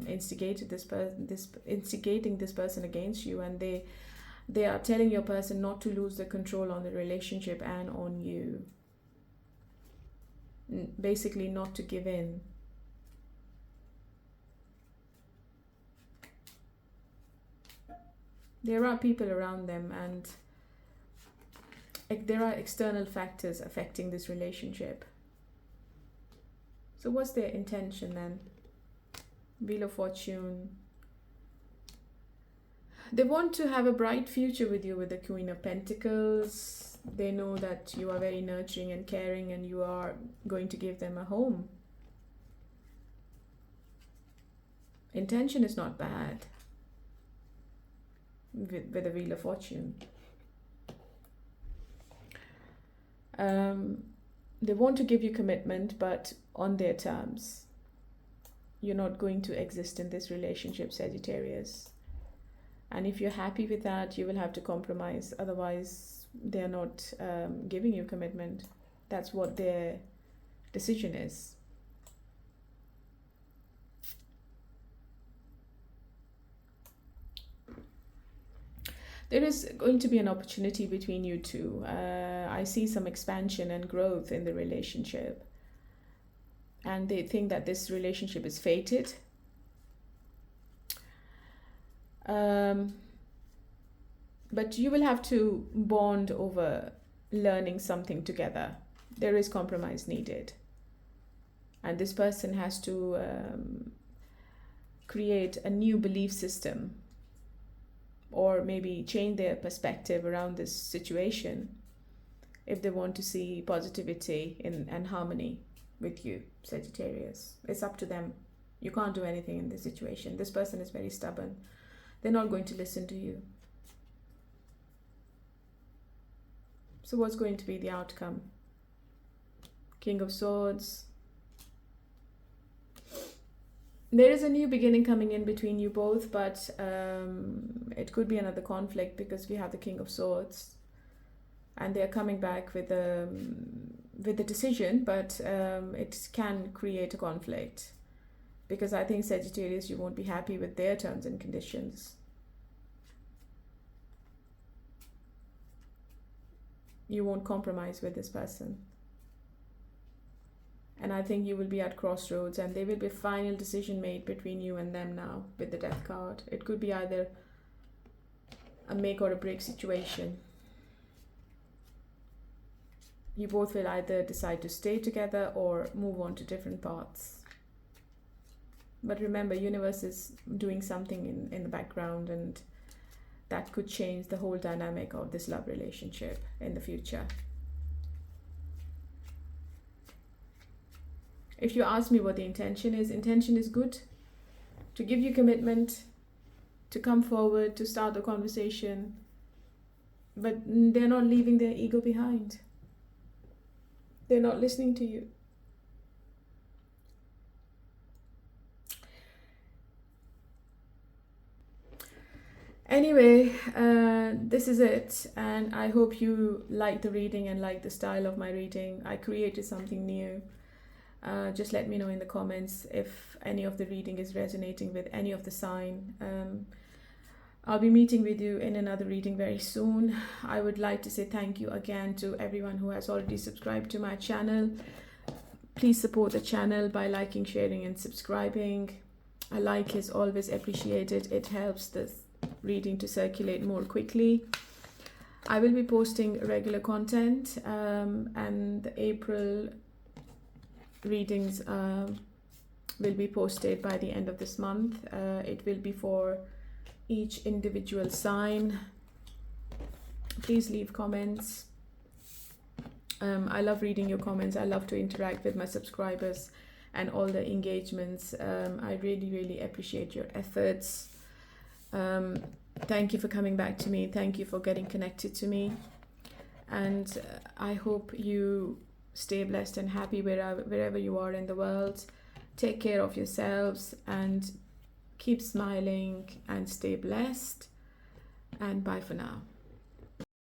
instigating this person against you, and they are telling your person not to lose the control on the relationship and on you. Basically, not to give in. There are people around them, and there are external factors affecting this relationship. So what's their intention then? Wheel of Fortune. They want to have a bright future with you with the Queen of Pentacles. They know that you are very nurturing and caring, and you are going to give them a home. Intention is not bad with the Wheel of Fortune. They want to give you commitment, but on their terms. You're not going to exist in this relationship, Sagittarius. And if you're happy with that, you will have to compromise. Otherwise, they're not giving you commitment. That's what their decision is. There is going to be an opportunity between you two. I see some expansion and growth in the relationship. And they think that this relationship is fated. But you will have to bond over learning something together. There is compromise needed. And this person has to create a new belief system, or maybe change their perspective around this situation if they want to see positivity and harmony with you, Sagittarius. It's up to them. You can't do anything in this situation. This person is very stubborn. They're not going to listen to you. So what's going to be the outcome? King of Swords. There is a new beginning coming in between you both, but it could be another conflict because we have the King of Swords. And they're coming back with a decision, but it can create a conflict. Because I think, Sagittarius, you won't be happy with their terms and conditions. You won't compromise with this person. And I think you will be at crossroads, and there will be a final decision made between you and them now with the Death card. It could be either a make or a break situation. You both will either decide to stay together or move on to different paths. But remember, universe is doing something in the background, and that could change the whole dynamic of this love relationship in the future. If you ask me what the intention is good, to give you commitment, to come forward, to start the conversation, but they're not leaving their ego behind. They're not listening to you. Anyway, this is it, and I hope you like the reading and like the style of my reading. I created something new. Just let me know in the comments if any of the reading is resonating with any of the sign. I'll be meeting with you in another reading very soon. I would like to say thank you again to everyone who has already subscribed to my channel. Please support the channel by liking, sharing and subscribing. A like is always appreciated. It helps the reading to circulate more quickly. I will be posting regular content, and the April readings will be posted by the end of this month. It will be for each individual sign. Please leave comments. I love reading your comments. I love to interact with my subscribers and all the engagements. I really appreciate your efforts. Thank you for coming back to me. Thank you for getting connected to me. And I hope you stay blessed and happy wherever you are in the world. Take care of yourselves and keep smiling and stay blessed. And bye for now.